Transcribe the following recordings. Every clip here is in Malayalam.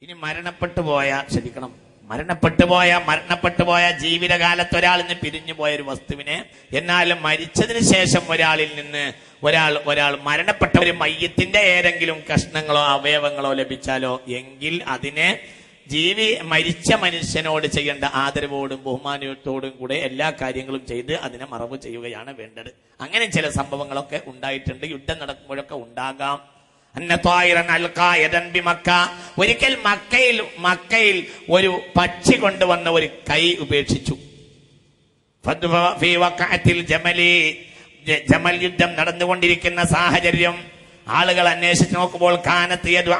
ഇനി മരണപ്പെട്ടു പോയ ജീവിതകാലത്ത് ഒരാളിൽ നിന്ന് പിരിഞ്ഞു പോയ ഒരു വസ്തുവിനെ, എന്നാലും മരിച്ചതിന് ശേഷം ഒരാളിൽ നിന്ന് ഒരാൾ മരണപ്പെട്ട ഒരു മയ്യത്തിന്റെ ഏതെങ്കിലും കഷ്ണങ്ങളോ അവയവങ്ങളോ ലഭിച്ചാലോ എങ്കിൽ അതിനെ മരിച്ച മനുഷ്യനോട് ചെയ്യേണ്ട ആദരവോടും ബഹുമാനത്തോടും കൂടെ എല്ലാ കാര്യങ്ങളും ചെയ്ത് അതിനെ മറവ് ചെയ്യുകയാണ് വേണ്ടത്. അങ്ങനെ ചില സംഭവങ്ങളൊക്കെ ഉണ്ടായിട്ടുണ്ട്, യുദ്ധം നടക്കുമ്പോഴൊക്കെ ഉണ്ടാകാം. ഒരിക്കൽ മക്കയിൽ ഒരു പക്ഷി കൊണ്ടുവന്ന ഒരു കൈ ഉപേക്ഷിച്ചു. ജമൽ യുദ്ധം നടന്നുകൊണ്ടിരിക്കുന്ന സാഹചര്യം ആളുകൾ അന്വേഷിച്ച് നോക്കുമ്പോൾ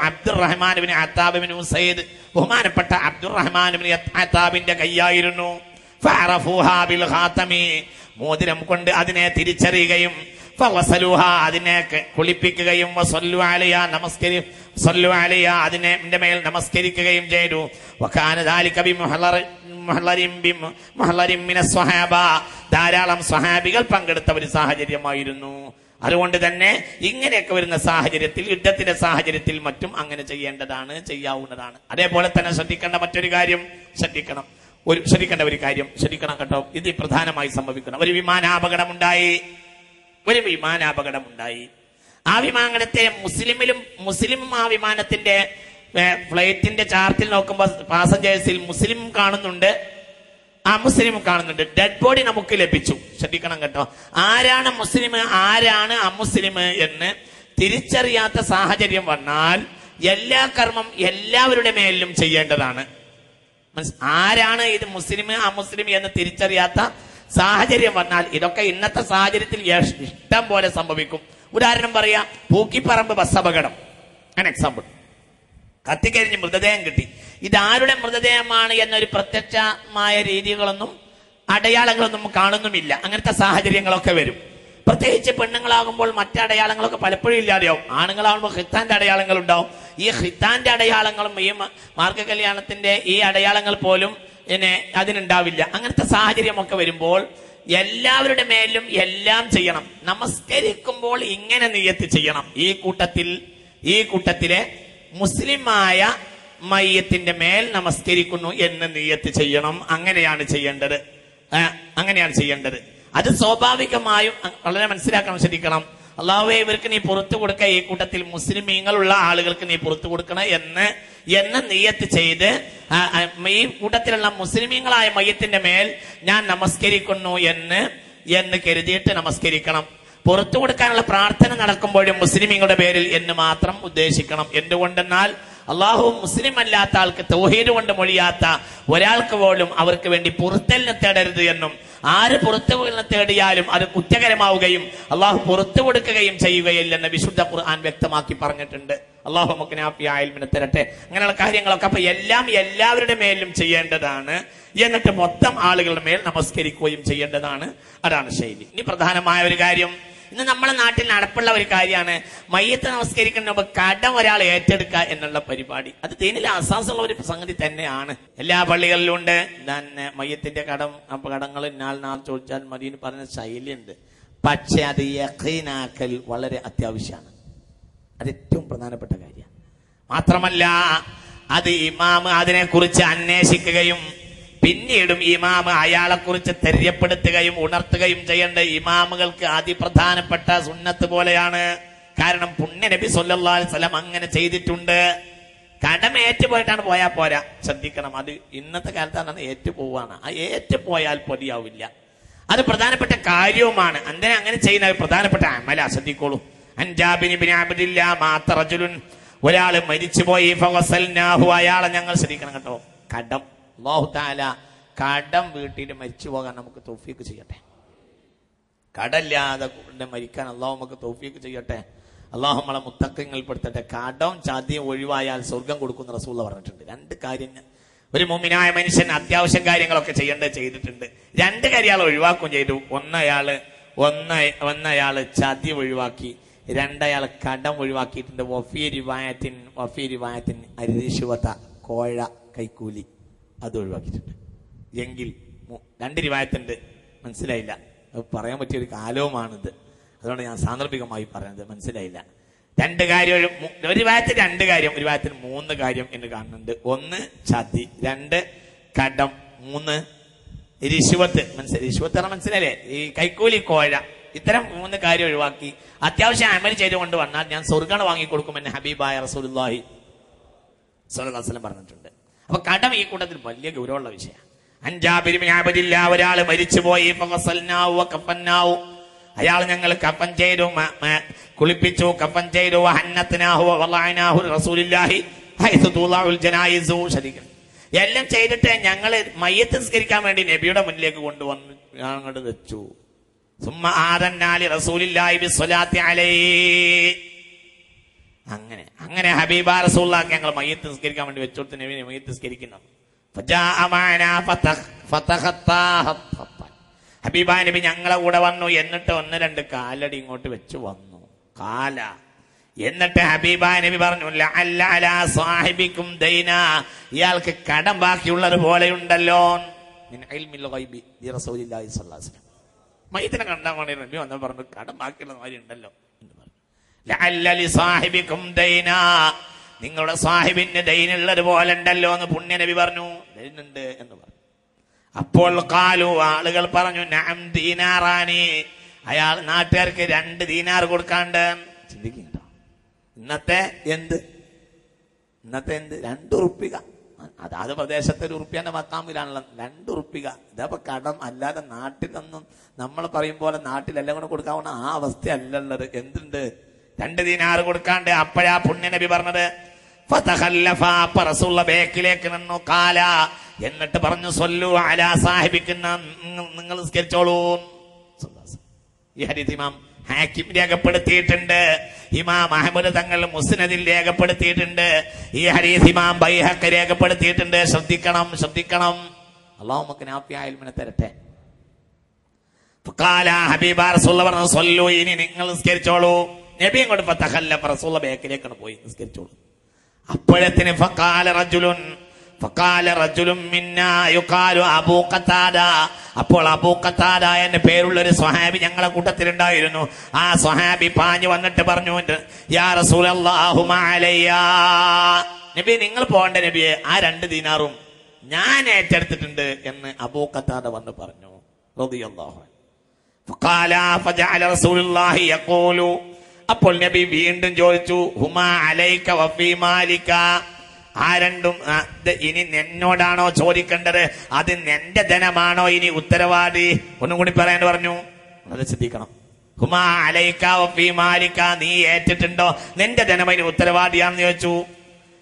അബ്ദുറഹ്മാൻ ബിൻ അത്താബ് ബിൻ ഉസൈദ്, ബഹുമാനപ്പെട്ട അബ്ദുറഹ്മാൻ ബിൻ അത്താബിന്റെ കൈയായിരുന്നു. മോതിരം കൊണ്ട് അതിനെ തിരിച്ചറിയുകയും അതിനെ കുളിപ്പിക്കുകയും അതിനെ മേൽ നമസ്കരിക്കുകയും ചെയ്തു. ധാരാളം സ്വഹാബികൾ പങ്കെടുത്ത ഒരു സാഹചര്യമായിരുന്നു. അതുകൊണ്ട് തന്നെ ഇങ്ങനെയൊക്കെ വരുന്ന സാഹചര്യത്തിൽ, യുദ്ധത്തിന്റെ സാഹചര്യത്തിൽ മറ്റും അങ്ങനെ ചെയ്യാവുന്നതാണ്. അതേപോലെ തന്നെ ശ്രദ്ധിക്കേണ്ട ഒരു കാര്യം കേട്ടോ, ഇത് പ്രധാനമായി സംഭവിക്കണം. ഒരു വിമാനാപകടമുണ്ടായി. ആ വിമാനത്തെ മുസ്ലിമും ആ വിമാനത്തിന്റെ ഫ്ലൈറ്റിന്റെ ചാർട്ടിൽ നോക്കുമ്പോൾ പാസഞ്ചേഴ്സിൽ മുസ്ലിം കാണുന്നുണ്ട്, അമുസ്ലിം കാണുന്നുണ്ട്. ഡെഡ് ബോഡി നമുക്ക് ലഭിച്ചു. ശ്രദ്ധിക്കണം കേട്ടോ, ആരാണ് മുസ്ലിം ആരാണ് അമുസ്ലിം എന്ന് തിരിച്ചറിയാത്ത സാഹചര്യം വന്നാൽ എല്ലാ കർമ്മം എല്ലാവരുടെ മേലും ചെയ്യേണ്ടതാണ്. ആരാണ് ഇത് മുസ്ലിം അമുസ്ലിം എന്ന് തിരിച്ചറിയാത്ത സാഹചര്യം വന്നാൽ ഇതൊക്കെ ഇന്നത്തെ സാഹചര്യത്തിൽ ഇഷ്ടം പോലെ സംഭവിക്കും. ഉദാഹരണം പറയാം, പൂക്കിപ്പറമ്പ് ബസ് അപകടം, എക്സാമ്പിൾ. കത്തിക്കരിഞ്ഞ് മൃതദേഹം കിട്ടി. ഇതാരുടെ മൃതദേഹമാണ് എന്നൊരു പ്രത്യക്ഷമായ രീതികളൊന്നും അടയാളങ്ങളൊന്നും കാണുന്നുമില്ല. അങ്ങനത്തെ സാഹചര്യങ്ങളൊക്കെ വരും. പ്രത്യേകിച്ച് പെണ്ണുങ്ങളാകുമ്പോൾ മറ്റടയാളങ്ങളൊക്കെ പലപ്പോഴും ഇല്ലാതെയാവും. ആണുങ്ങളാകുമ്പോൾ ഹിത്താന്റെ അടയാളങ്ങൾ ഉണ്ടാവും. ഈ ഹിത്താന്റെ അടയാളങ്ങളും ഈ മാർഗ കല്യാണത്തിന്റെ ഈ അടയാളങ്ങൾ പോലും അതിനുണ്ടാവില്ല. അങ്ങനത്തെ സാഹചര്യമൊക്കെ വരുമ്പോൾ എല്ലാവരുടെ മേലും എല്ലാം ചെയ്യണം. നമസ്കരിക്കുമ്പോൾ ഇങ്ങനെ നിയ്യത്ത് ചെയ്യണം, ഈ കൂട്ടത്തിലെ മുസ്ലിമായ മയ്യത്തിന്റെ മേൽ നമസ്കരിക്കുന്നു എന്ന് നിയ്യത്ത് ചെയ്യണം. അങ്ങനെയാണ് ചെയ്യേണ്ടത്. അത് സ്വാഭാവികമായും വളരെ മനസ്സിലാക്കണം, ശ്രദ്ധിക്കണം. അല്ലാഹുവേ, ഇവർക്ക് നീ പുറത്തു കൊടുക്കുക, ഈ കൂട്ടത്തിൽ മുസ്ലിമീങ്ങളുള്ള ആളുകൾക്ക് നീ പുറത്തു കൊടുക്കണം എന്ന് നിയ്യത്ത് ചെയ്ത് ഈ കൂട്ടത്തിലുള്ള മുസ്ലിമീങ്ങളായ മയ്യത്തിന്റെ മേൽ ഞാൻ നമസ്കരിക്കുന്നു എന്ന് കരുതിയിട്ട് നമസ്കരിക്കണം. പുറത്തു കൊടുക്കാനുള്ള പ്രാർത്ഥന നടക്കുമ്പോഴും മുസ്ലിമീങ്ങളുടെ പേരിൽ എന്ന് മാത്രം ഉദ്ദേശിക്കണം. എന്തുകൊണ്ടെന്നാൽ അള്ളാഹു മുസ്ലിം അല്ലാത്ത ആൾക്ക്, തൗഹീദ് കൊണ്ട് മൊഴിയാത്ത ഒരാൾക്ക് പോലും അവർക്ക് വേണ്ടി പുറത്തലിനെ തേടരുത് എന്നും, ആര് പുറത്തുകൊള്ളിനെ തേടിയാലും അത് കുറ്റകരമാവുകയും അള്ളാഹു പുറത്തു കൊടുക്കുകയും ചെയ്യുകയില്ലെന്ന് വിശുദ്ധ ഖുർആൻ വ്യക്തമാക്കി പറഞ്ഞിട്ടുണ്ട്. അള്ളാഹു നമുക്ക് നാഫിയായ ഇൽമിനെ തരട്ടെ. അങ്ങനെയുള്ള കാര്യങ്ങളൊക്കെ അപ്പൊ എല്ലാവരുടെ മേലും ചെയ്യേണ്ടതാണ്. എന്നിട്ട് മൊത്തം ആളുകളുടെ മേൽ നമസ്കരിക്കുകയും ചെയ്യേണ്ടതാണ്. അതാണ് ശൈലി. ഇനി പ്രധാനമായ ഒരു കാര്യം, ഇന്ന് നമ്മുടെ നാട്ടിൽ നടപ്പുള്ള ഒരു കാര്യമാണ് മയ്യത്ത് നമസ്കരിക്കുന്ന മുമ്പ് കടം ഒരാൾ ഏറ്റെടുക്കുക എന്നുള്ള പരിപാടി. അത് ദീനിലെ അസാസുള്ള ഒരു സംഗതി തന്നെയാണ്. എല്ലാ പള്ളികളിലും ഉണ്ട്. തന്നെ മയ്യത്തിന്റെ കടങ്ങൾ നാൾ ചോദിച്ചാൽ മതി എന്ന് പറഞ്ഞ ശൈലിയുണ്ട്. പക്ഷെ അത് യഖീനാക്കൽ വളരെ അത്യാവശ്യമാണ്. അത് ഏറ്റവും പ്രധാനപ്പെട്ട കാര്യമാണ്. മാത്രമല്ല അത് ഇമാം അതിനെക്കുറിച്ച് അന്വേഷിക്കുകയും പിന്നീടും ഇമാം അയാളെ കുറിച്ച് തെര്യപ്പെടുത്തുകയും ഉണർത്തുകയും ചെയ്യേണ്ട ഇമാമുകൾക്ക് അതിപ്രധാനപ്പെട്ട സുന്നത്ത് പോലെയാണ്. കാരണം പുണ്യ നബി സല്ലല്ലാഹു അലൈഹി വസല്ലം അങ്ങനെ ചെയ്തിട്ടുണ്ട്. കടം ഏറ്റുപോയിട്ടാണ് പോയാൽ പോരാ, ശ്രദ്ധിക്കണം. അത് ഇന്നത്തെ കാലത്താണ് ഏറ്റുപോവാണ്. ആ ഏറ്റുപോയാൽ പൊതിയാവില്ല. അത് പ്രധാനപ്പെട്ട കാര്യവുമാണ്. അങ്ങനെ ചെയ്യുന്ന പ്രധാനപ്പെട്ട അമല. ശ്രദ്ധിക്കോളൂ. ഒരാള് മരിച്ചുപോയി, അയാളെ ഞങ്ങൾ ശ്രദ്ധിക്കണം കേട്ടോ. കടം, അല്ലാഹു തആല കടം വീട്ടിൽ മരിച്ചു പോകാൻ നമുക്ക് തൗഫീഖ് ചെയ്യട്ടെ. കടമില്ലാതെ മരിക്കാൻ അള്ളാഹു നമുക്ക് തൗഫീഖ് ചെയ്യട്ടെ. അള്ളാഹു നമ്മളെ മുത്തഖീങ്ങളിൽ പെടുത്തട്ടെ. കടം ചാദ്യം ഒഴിവായാൽ സ്വർഗം കൊടുക്കുന്ന റസൂൽ പറഞ്ഞിട്ടുണ്ട്. രണ്ട് കാര്യം ഒരു മുഅ്മിനായ മനുഷ്യൻ അത്യാവശ്യം കാര്യങ്ങളൊക്കെ ചെയ്തിട്ടുണ്ട്. രണ്ട് കാര്യങ്ങൾ ഒഴിവാക്കുകയും ചെയ്തു. ഒന്നയാള് ചാദ്യം ഒഴിവാക്കി, രണ്ടയാൾ കടം ഒഴിവാക്കിയിട്ടുണ്ട്. വഫീ റിവായത്തിൻ അരിശുവത, കോഴ കൈക്കൂലി, അത് ഒഴിവാക്കിയിട്ടുണ്ട്. എങ്കിൽ രണ്ട് റിവായത്തുണ്ട്, മനസ്സിലായില്ല. അത് പറയാൻ പറ്റിയൊരു കാലവുമാണിത്. അതുകൊണ്ട് ഞാൻ സാന്ദർഭികമായി പറയുന്നത്, മനസ്സിലായില്ല. രണ്ട് കാര്യം, ഒരു ഭാഗത്ത് രണ്ട് കാര്യം, ഒരു ഭാഗത്തിന് മൂന്ന് കാര്യം എന്ന് കാണുന്നുണ്ട്. ഒന്ന് ചതി, രണ്ട് കടം, മൂന്ന് റിശ്വത്ത്. റിശ്വത്ത് മനസ്സിലല്ലേ? ഈ കൈക്കൂലി കോഴ. ഇത്തരം മൂന്ന് കാര്യം ഒഴിവാക്കി അത്യാവശ്യം അമൽ ചെയ്തുകൊണ്ട് വന്നാൽ ഞാൻ സ്വർഗ്ഗം വാങ്ങിക്കൊടുക്കുമെന്ന് ഹബീബായ റസൂലുള്ളാഹി സ്വല്ലല്ലാഹു അലൈഹി വസല്ലം പറഞ്ഞിട്ടുണ്ട്. അപ്പൊ കടം ഈ കൂട്ടത്തിൽ വലിയ ഗൗരവമുള്ള വിഷയമാണ്. അൻജാബിർ ബിൻ അബ്ദില്ല, ഒരാൾ മരിച്ചുപോയി. ഫഗസൽനാഹു വകഫന്നാഹു, അയാൾ ഞങ്ങൾ കഫൻ ചെയ്തു, കുളിപ്പിച്ചു, കഫൻ ചെയ്തു. ഹന്നത്നാഹു വളഅനാഹു റസൂലുള്ളാഹി ഹൈസു തുളഉൽ ജനായിസു ശരീകൻ. എല്ലാം ചെയ്തിട്ട് ഞങ്ങൾ മയ്യത്ത് നിസ്കരിക്കാൻ വേണ്ടി നബിയുടെ മുന്നിലേക്ക് കൊണ്ടുവന്ന് അങ്ങോട്ട് വെച്ചു. സുമ്മ ആദന്നാലി റസൂലില്ലാഹി ബിസ്സലാത്തി അലൈഹി. അങ്ങനെ ഹബീബ റസൂലുള്ളാഹിക്ക് ഞങ്ങൾ മയ്യത്ത് നിസ്കരിക്കാൻ വേണ്ടി വെച്ചു കൊടുത്ത് നബി മയ്യത്ത് നിസ്കരിക്കുന്നു. ഹബീബ നബി ഞങ്ങളെ കൂടെ വന്നു. എന്നിട്ട് ഒന്ന് രണ്ട് കാലടി ഇങ്ങോട്ട് വെച്ച് വന്നു, കാല. എന്നിട്ട് ഹബീബ നബി പറഞ്ഞു, ലഅല്ല അലാ സാഹിബിക്കും ദൈന, ഇയാൾക്ക് കടം ബാക്കിയുള്ളത് പോലെയുണ്ടല്ലോ. മിൻ ഇൽമിൽ ഗൈബി ലി റസൂലില്ലാഹി സ്വല്ലല്ലാഹു അലൈഹി വസല്ലം. മയ്യിത്തിനെ കണ്ടാൻ വേണ്ടി നബി വന്ന് പറഞ്ഞു, കടം ബാക്കിയുള്ള മാതിരി ഉണ്ടല്ലോ എന്ന് പറഞ്ഞു. ലഅല്ല ലി സാഹിബിക്കും ദൈന, നിങ്ങളുടെ സാഹിബിന് ദൈനുള്ളത് പോലെ ഉണ്ടല്ലോ എന്ന് പുണ്യ നബി പറഞ്ഞു. ദൈനുണ്ട് എന്ന് പറഞ്ഞു. അപ്പോൾ കാലു, ആളുകൾ പറഞ്ഞു, നഅം ദീനാറാനി, അയാൾ നാട്ടുകാർക്ക് 2 ദീനാർ കൊടുക്കാണ്ട്. ചിന്തിക്കട്ടോ, ഇന്നത്തെ എന്ത് 2 ഉറുപ്പിക. അതാത് പ്രദേശത്തെ 1 ഉറുപ്പ്യന്റെ മക്കാമിലാണല്ലോ 2 ഉറുപ്പിക. ഇതപ്പൊ കടം. അല്ലാതെ നാട്ടിലൊന്നും നമ്മൾ പറയും പോലെ നാട്ടിലെല്ലാം കൂടെ കൊടുക്കാവുന്ന ആ അവസ്ഥ അല്ലള്ളത്. എന്തുണ്ട് 2 ദീനാർ കൊടുക്കാണ്ട്. അപ്പോഴാ പുണ്യ നബി പറഞ്ഞത്, റസൂലുള്ള ബേക്കിലേക്ക് നിന്നു. കാല, എന്നിട്ട് പറഞ്ഞു, സല്ലു അലാ സാഹിബിക്കുന്ന, നിങ്ങൾ നിസ്കരിച്ചോളൂ. ഈ ഹദീസ് ഇമാം ഹാക്കിം രേഖപ്പെടുത്തിയിട്ടുണ്ട്. ഇമാം അഹ്മദ് തങ്ങൾ മുസ്നദിൽ രേഖപ്പെടുത്തിയിട്ടുണ്ട്. ഈ ഹദീസ് ഇമാം ബൈഹഖി രേഖപ്പെടുത്തിയിട്ടുണ്ട്. ശ്രദ്ധിക്കണം. അല്ലാഹു നമുക്ക് നാഫിയായ ഇൽമിനെ തരട്ടെ. ഫഖാല, ഹബീബ റസൂലുള്ള പറഞ്ഞു, സല്ലു, ഇനി നിങ്ങൾ നിസ്കരിച്ചോളൂ. നബി അങ്ങോട്ട് ഫതഖല്ലഫ, റസൂലുള്ള ബേക്കിലേക്കാണ് പോയി, നിസ്കരിച്ചോളൂ. അപ്പോഴത്തിന് ഫഖാല റജുലുൻ മിന്നാ യുഖാലു അബൂ ഖതാദ, അപ്പോൾ അബൂ ഖതാദ എന്ന പേരുള്ള ഒരു സ്വഹാബി ഞങ്ങളെ കൂട്ടത്തിലുണ്ടായിരുന്നു. ആ സ്വഹാബി പാഞ്ഞു വന്നിട്ട് പറഞ്ഞു, യാ റസൂലല്ലാഹു മഅലയ്യ, നബി നിങ്ങൾ പോകണ്ട നബിയെ, ആ 2 ദീനാറും ഞാൻ ഏറ്റെടുത്തിട്ടുണ്ട് എന്ന് അബൂ ഖതാദ വന്ന് പറഞ്ഞു റളിയല്ലാഹു അൻഹു. ഫഖാല ഫജഅല റസൂലുള്ളാഹി യഖൂലു, അപ്പോൾ നബി വീണ്ടും ചോദിച്ചു, ഹുമാ അലൈക വഫീ മാലിക, ആ 2ഉം ഇനി എന്നോടാണോ ചോദിക്കേണ്ടത്? അത് നിന്റെ ധനമാണോ ഇനി ഉത്തരവാദി? ഒന്നും കൂടി പറയാൻ പറഞ്ഞു. അത് ശ്രദ്ധിക്കണം. ഹുമാ അലൈക വഫീ മാലിക, നീ ഏറ്റിട്ടുണ്ടോ? നിന്റെ ധനം ഇനി ഉത്തരവാദിയാണെന്ന് ചോദിച്ചു.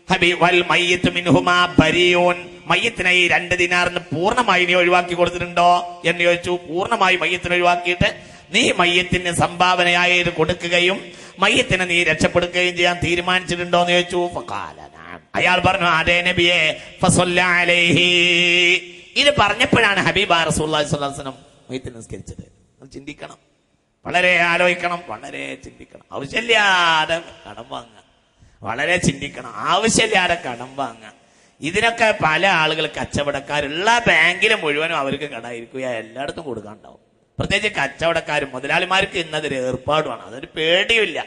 ഹബി വൽ മയ്യിത്ത് മിൻഹുമാ ബരിയൂൻ, മയ്യത്തിനെ ഈ 2 ദിനാറിന് പൂർണ്ണമായി നീ ഒഴിവാക്കി കൊടുത്തിട്ടുണ്ടോ എന്ന് ചോദിച്ചു. പൂർണ്ണമായി മയ്യത്തിനെ ഒഴിവാക്കിയിട്ട് നീ മയ്യത്തിന് സംഭാവനയായി ഇത് കൊടുക്കുകയും മയ്യത്തിനെ നീ രക്ഷപ്പെടുകയും ചെയ്യാൻ തീരുമാനിച്ചിട്ടുണ്ടോ എന്ന് ചോദിച്ചു. ഫഖാല നഅം, അയാൾ പറഞ്ഞു, അതേ നബിയെ. ഫസല്ല അലൈഹി, ഇത് പറഞ്ഞപ്പോഴാണ് ഹബീബ റസൂലുള്ളാഹി സ്വല്ലല്ലാഹു അലൈഹി വസല്ലം മയ്യത്തിനെ നിസ്കരിച്ചത്. ചിന്തിക്കണം, വളരെ ആലോചിക്കണം, വളരെ ചിന്തിക്കണം. ആവശ്യമില്ലാതെ കടം വാങ്ങുക, വളരെ ചിന്തിക്കണം. ആവശ്യമില്ലാതെ കടം വാങ്ങുക. ഇതിനൊക്കെ പല ആളുകൾ കച്ചവടക്കാരുള്ള ബാങ്കിലെ മുഴുവനും അവർക്ക് കടായിരിക്കുക, എല്ലായിടത്തും കൊടുക്കാനുണ്ടാവും. പ്രത്യേകിച്ച് കച്ചവടക്കാരും മുതലാളിമാർക്ക് ഇന്നതൊരു ഏർപ്പാടുമാണ്. അതൊരു പേടിയില്ല.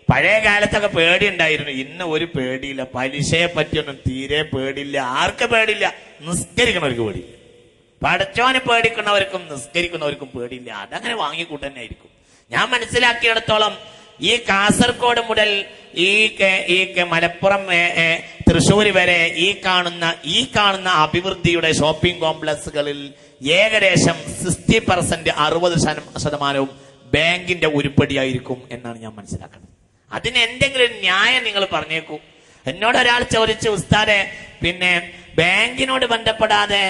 പഴയ കാലത്തൊക്കെ പേടി ഉണ്ടായിരുന്നു, ഇന്ന് ഒരു പേടിയില്ല. പലിശയെ പറ്റിയൊന്നും തീരെ പേടിയില്ല. ആർക്ക് പേടിയില്ല? നിസ്കരിക്കുന്നവർക്ക് പേടിയില്ല. പടച്ചോനെ പേടിക്കുന്നവർക്കും നിസ്കരിക്കുന്നവർക്കും പേടിയില്ല. അതങ്ങനെ വാങ്ങിക്കൂട്ടന്നെ ആയിരിക്കും. ഞാൻ മനസ്സിലാക്കിയിടത്തോളം ഈ കാസർഗോഡ് മുതൽ ഈ മലപ്പുറം തൃശ്ശൂർ വരെ ഈ കാണുന്ന അഭിവൃദ്ധിയുടെ ഷോപ്പിംഗ് കോംപ്ലക്സുകളിൽ ഏകദേശം 60% 60% ബാങ്കിന്റെ ഉരുപ്പടിയായിരിക്കും എന്നാണ് ഞാൻ മനസ്സിലാക്കുന്നത്. അതിന് എന്തെങ്കിലും ന്യായം നിങ്ങൾ പറഞ്ഞേക്കൂ. എന്നോട് ഒരാൾ ചോദിച്ചു, ഉസ്താദെ, പിന്നെ ബാങ്കിനോട് ബന്ധപ്പെടാതെ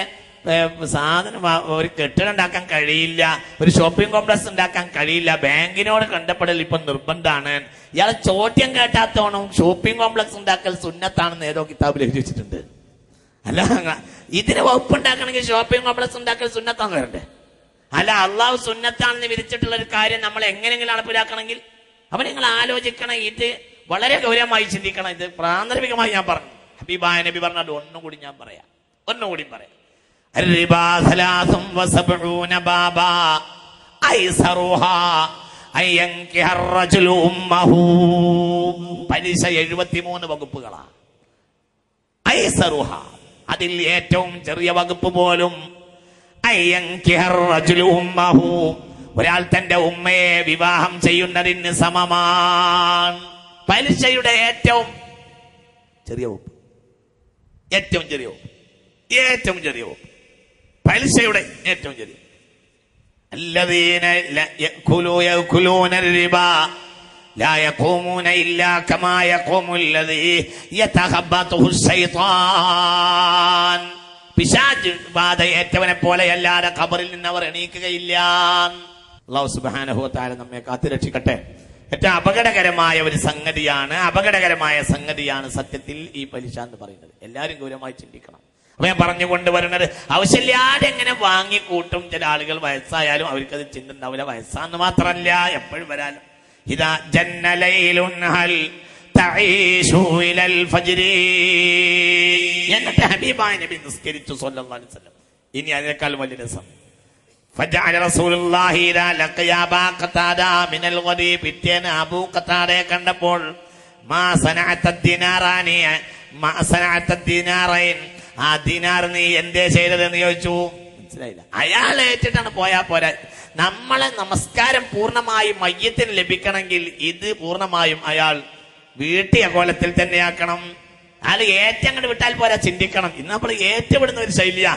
സാധനം ഒരു കെട്ടിടം ഉണ്ടാക്കാൻ കഴിയില്ല, ഒരു ഷോപ്പിംഗ് കോംപ്ലക്സ് ഉണ്ടാക്കാൻ കഴിയില്ല, ബാങ്കിനോട് ബന്ധപ്പെടൽ ഇപ്പൊ നിർബന്ധമാണ്. ഇയാളെ ചോദ്യം കേട്ടാത്തോണം ഷോപ്പിംഗ് കോംപ്ലക്സ് ഉണ്ടാക്കൽ സുന്നത്താണെന്ന് ഏതോ കിതാബിൽ എഴുതി വെച്ചിട്ടുണ്ട്. അല്ല, ഇതിന് വകുപ്പുണ്ടാക്കണമെങ്കിൽ ഷോപ്പിംഗ് കോംപ്ലക്സ് ഉണ്ടാക്കൽ സുന്നത്താന്ന് വരണ്ടേ? അല്ല, അള്ളാഹു സുന്നത്താണെന്ന് വിധിച്ചിട്ടുള്ള ഒരു കാര്യം നമ്മൾ എങ്ങനെയെങ്കിലും നടപ്പിലാക്കണമെങ്കിൽ അപ്പൊ നിങ്ങൾ ആലോചിക്കണം. ഇത് വളരെ ഗൗരവമായി ചിന്തിക്കണം. ഇത് പ്രാഥമികമായി ഞാൻ പറഞ്ഞു. ഹബീബായ നബി പറഞ്ഞത് ഒന്നുകൂടി ഞാൻ പറയാം. പലിശ 73 വകുപ്പുകളാണ്. ഐസറുഹ, അതിൽ ഏറ്റവും ചെറിയ വകുപ്പ് പോലും ഒരാൾ തന്റെ ഉമ്മയെ വിവാഹം ചെയ്യുന്നതിന് സമമാണ്. പലിശയുടെ ഏറ്റവും ചെറിയ വകുപ്പ്, ഏറ്റവും ചെറിയ വകുപ്പ്, ഏറ്റവും ചെറിയ വകുപ്പ്, പലിശയുടെ ഏറ്റവും ചെറിയ. الذين يأكلون الربا لا يقومون إلا كما يقوم الذي يتخبطه الشيطان. പിശാച് ബാധ ഏറ്റവനെ പോലെയല്ലാതെ ഖബറിൽ നിന്ന് അവർ എണീക്കുകയില്ല. അല്ലാഹു സുബ്ഹാനഹു വ തആല നമ്മെ കാത്തുരക്ഷിക്കട്ടെ. ഏറ്റവും അപകടകരമായ ഒരു സംഗതിയാണ്, അപകടകരമായ സംഗതിയാണ് സത്യത്തിൽ ഈ പലിശ എന്ന് പറയുന്നത്. എല്ലാവരും ഗൗരവമായി ചിന്തിക്കണം. അപ്പൊ ഞാൻ പറഞ്ഞുകൊണ്ടുവരുന്നത്, ആവശ്യമില്ലാതെ എങ്ങനെ വാങ്ങിക്കൂട്ടും ചില ആളുകൾ. വയസ്സായാലും അവർക്കത് ചിന്ത ഉണ്ടാവില്ല. വയസ്സാന്ന് മാത്രമല്ല, എപ്പോഴും വരാലും. ഇതാ ജന്നലൈലുൻ ഹൽ തഈശു ഇലൽ ഫജ്രി. എന്നിട്ട് ഹബീബായ നബി നിസ്കരിച്ചു സ്വല്ലല്ലാഹു അലൈഹി വസല്ലം. ഇനി അതിനേക്കാൾ വലിയ രസം, ഫജഅല റസൂലുള്ളാഹി ഇദാ ലഖിയ അബൂ ഖതാദ മിനൽ ഗദി. പിറ്റേന്ന് അബൂ ഖതാദയെ കണ്ടപ്പോൾ മാ സനഅത ദിനാറാനി മാ സനഅത ദിനാറൈൻ, ആ ദിനാർ നീ എന്തേ ചെയ്തതെന്ന് ചോദിച്ചു. മനസ്സിലായില്ല. അയാൾ ഏറ്റിട്ടാണ് പോയാ പോരാ. നമ്മളെ നമസ്കാരം പൂർണ്ണമായും മയ്യത്തിന് ലഭിക്കണമെങ്കിൽ ഇത് പൂർണ്ണമായും അയാൾ വീട്ടിയ കോലത്തിൽ തന്നെയാക്കണം. അത് ഏറ്റങ്ങോട്ട് വിട്ടാൽ പോരാ, ചിന്തിക്കണം. ഇന്ന് നമ്മൾ ഏറ്റുവിടുന്ന ഒരു ശൈലിയാ.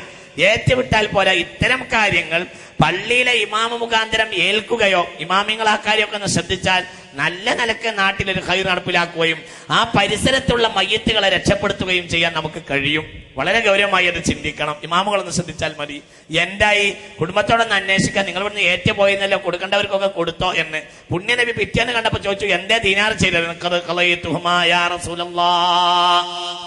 ഏറ്റുവിട്ടാൽ പോരാ. ഇത്തരം കാര്യങ്ങൾ പള്ളിയിലെ ഇമാമ മുഖാന്തരം ഏൽക്കുകയോ, ഇമാമിങ്ങൾ ആ കാര്യമൊക്കെ ഒന്ന് ശ്രദ്ധിച്ചാൽ നല്ല നിലക്ക് നാട്ടിലൊരു ഖൈർ നടപ്പിലാക്കുകയും ആ പരിസരത്തുള്ള മയ്യത്തുകളെ രക്ഷപ്പെടുത്തുകയും ചെയ്യാൻ നമുക്ക് കഴിയും. വളരെ ഗൗരവമായി അത് ചിന്തിക്കണം. ഇമാമുകളൊന്ന് ശ്രദ്ധിച്ചാൽ മതി. എന്തായി കുടുംബത്തോടൊന്ന് അന്വേഷിക്കാൻ. നിങ്ങൾ ഇവിടുന്ന് ഏറ്റുപോയെന്നല്ലോ, കൊടുക്കേണ്ടവർക്കൊക്കെ കൊടുത്തോ എന്ന്. പുണ്യനബി പിറ്റേന്ന് കണ്ടപ്പോൾ ചോദിച്ചു, എന്തേ ദീനാർ ചെയ്തത്?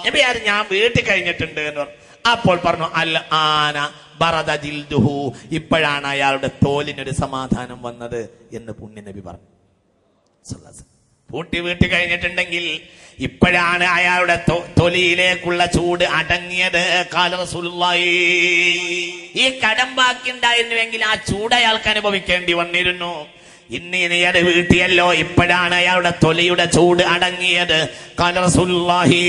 നബി ആര്? ഞാൻ വീട്ടിൽ കഴിഞ്ഞിട്ടുണ്ട് എന്ന് പറഞ്ഞു. അപ്പോൾ പറഞ്ഞു, അൽ ആന ബറദ ജിൽദുഹു, ഇപ്പോഴാണ് അയാളുടെ തോലിനൊരു സമാധാനം വന്നത് എന്ന് പുണ്യനബി പറഞ്ഞു. പൂട്ടി വീട്ടി കഴിഞ്ഞിട്ടുണ്ടെങ്കിൽ ഇപ്പോഴാണ് അയാളുടെ തൊലിയിലേക്കുള്ള ചൂട് അടങ്ങിയത്. ഖാല റസൂലുള്ളാഹി, ഈ കടം ബാക്കി ഉണ്ടായിരുന്നുവെങ്കിൽ ആ ചൂട് അയാൾക്ക് അനുഭവിക്കേണ്ടി വന്നിരുന്നു. ഇന്ന് നീ അത് വീട്ടിയല്ലോ, ഇപ്പോഴാണ് അയാളുടെ തൊലിയുടെ ചൂട് അടങ്ങിയത്. ഖാല റസൂലുള്ളാഹി.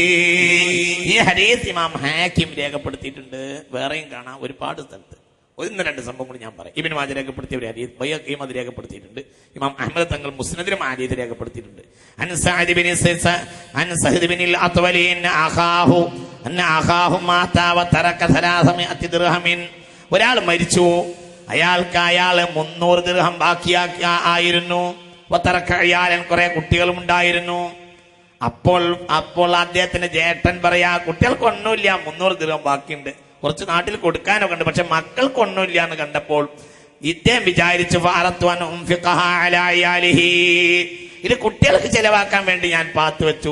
ഈ ഹദീസ് ഇമാം ഹാക്കിം രേഖപ്പെടുത്തിയിട്ടുണ്ട്. വേറെയും കാണാം ഒരുപാട് സ്ഥലത്ത്. ഒന്ന് രണ്ട് സംഭവം കൂടി ഞാൻ പറയാം. ഇബ്നു മാജ രേഖപ്പെടുത്തിയ ഒരു ഹദീസ്, ബൈഹഖിയും അത് രേഖപ്പെടുത്തിയിട്ടുണ്ട്. ഇമാം അഹ്മദ് തങ്ങൾ മുസ്നദിലും ആ ഹദീസ് രേഖപ്പെടുത്തിയിട്ടുണ്ട്. അൻ സഅദ് ബിൻ അൽ അത്വലി അന്ന അഖാഹു മാത വ തറക 300 ദിർഹമിൻ. ഒരാൾ മരിച്ചു, അയാൾക്ക് 300 ദിർഹം ബാക്കിയാക്കി ആയിരുന്നു. വ തറക അയാലൻ, കുറെ കുട്ടികളും ഉണ്ടായിരുന്നു. അപ്പോൾ അദ്ദേഹത്തിന്റെ ജേട്ടൻ പറയാ, കുട്ടികൾക്കൊന്നുമില്ല, 300 ദിർഹം ബാക്കിയുണ്ട്, കുറച്ച് നാട്ടിൽ കൊടുക്കാനൊക്കെ ഉണ്ട്, പക്ഷെ മക്കൾക്കൊന്നുമില്ല എന്ന് കണ്ടപ്പോൾ ഇദ്ദേഹം വിചാരിച്ചു, ഇത് കുട്ടികൾക്ക് ചെലവാക്കാൻ വേണ്ടി ഞാൻ പാത്തു വെച്ചു.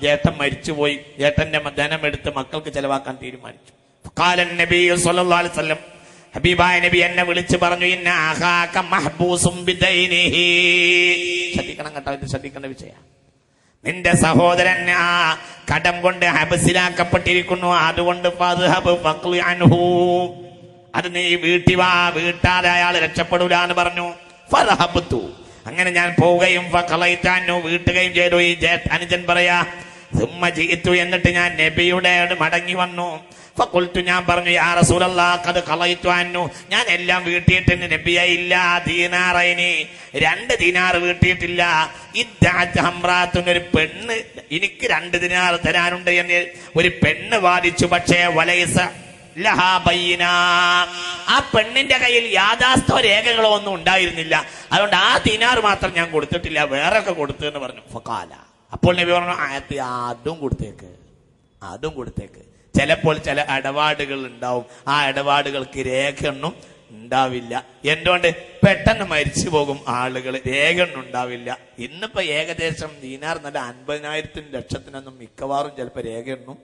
ജേട്ടൻ മരിച്ചുപോയി, ജേട്ടന്റെ ധനം എടുത്ത് മക്കൾക്ക് ചെലവാക്കാൻ തീരുമാനിച്ചു. ഖാലൻ നബി സ്വല്ലല്ലാഹു അലൈഹി വസല്ലം, ഹബീബായ നബി എന്നെ വിളിച്ചു പറഞ്ഞു, ഇന്ന അഖാക മഹ്ബൂസും ബിദൈനിഹി. ശ്രദ്ധിക്കണം കേട്ടോ, ഇത് ശ്രദ്ധിക്കേണ്ട വിഷയം. നിന്റെ സഹോദരൻ ആ കടം കൊണ്ട് ഹബസിലാക്കപ്പെട്ടിരിക്കുന്നു. അതുകൊണ്ട് അത് നീ വീട്ടി വാ, വീട്ടാതെ അയാൾ രക്ഷപ്പെടൂല എന്ന് പറഞ്ഞു. ഫറഹബ്തു, അങ്ങനെ ഞാൻ പോവുകയും വീട്ടുകയും ചെയ്തു. ഈ അനുജൻ പറയാ, എന്നിട്ട് ഞാൻ നബിയുടെ മടങ്ങി വന്നു. ഫഖുൽതു, ഞാൻ പറഞ്ഞു, യാ റസൂലല്ലാഹ് ഖദ് ഖളൈതു അന്നു, ഞാൻ എല്ലാം വീട്ടിയിട്ടുണ്ട് നബിയെ. ഇല്ല ദീനാറൈനി, 2 ദീനാർ വീട്ടിയിട്ടില്ല. ഇദ്ദഅത് ഹംറാത്തുൻ, ഒരു പെണ്ണ് എനിക്ക് 2 ദീനാർ തരാനുണ്ട് എന്ന് ഒരു പെണ്ണ് വാദിച്ചു. പക്ഷേ വലൈസ ലഹാ ബൈന, ആ പെണ്ണിന്റെ കയ്യിൽ യാഥാസ്ഥ രേഖകളോ ഒന്നും ഉണ്ടായിരുന്നില്ല. അതുകൊണ്ട് ആ ദീനാർ മാത്രം ഞാൻ കൊടുത്തിട്ടില്ല, വേറെ ഒക്കെ കൊടുത്തു എന്ന് പറഞ്ഞു. ഫഖാല, അപ്പോൾ നബി പറഞ്ഞു, അതും കൊടുത്തേക്ക്, അതും കൊടുത്തേക്ക്. ചിലപ്പോൾ ചില ഇടപാടുകൾ ഉണ്ടാവും, ആ ഇടപാടുകൾക്ക് രേഖയൊന്നും ഉണ്ടാവില്ല. എന്തുകൊണ്ട്? പെട്ടെന്ന് മരിച്ചു പോകും ആളുകൾ, രേഖയൊന്നും ഉണ്ടാവില്ല. ഇന്നിപ്പോ ഏകദേശം ദീനാർ നല്ല 50,000-നും ലക്ഷത്തിനൊന്നും മിക്കവാറും ചിലപ്പോൾ രേഖയൊന്നും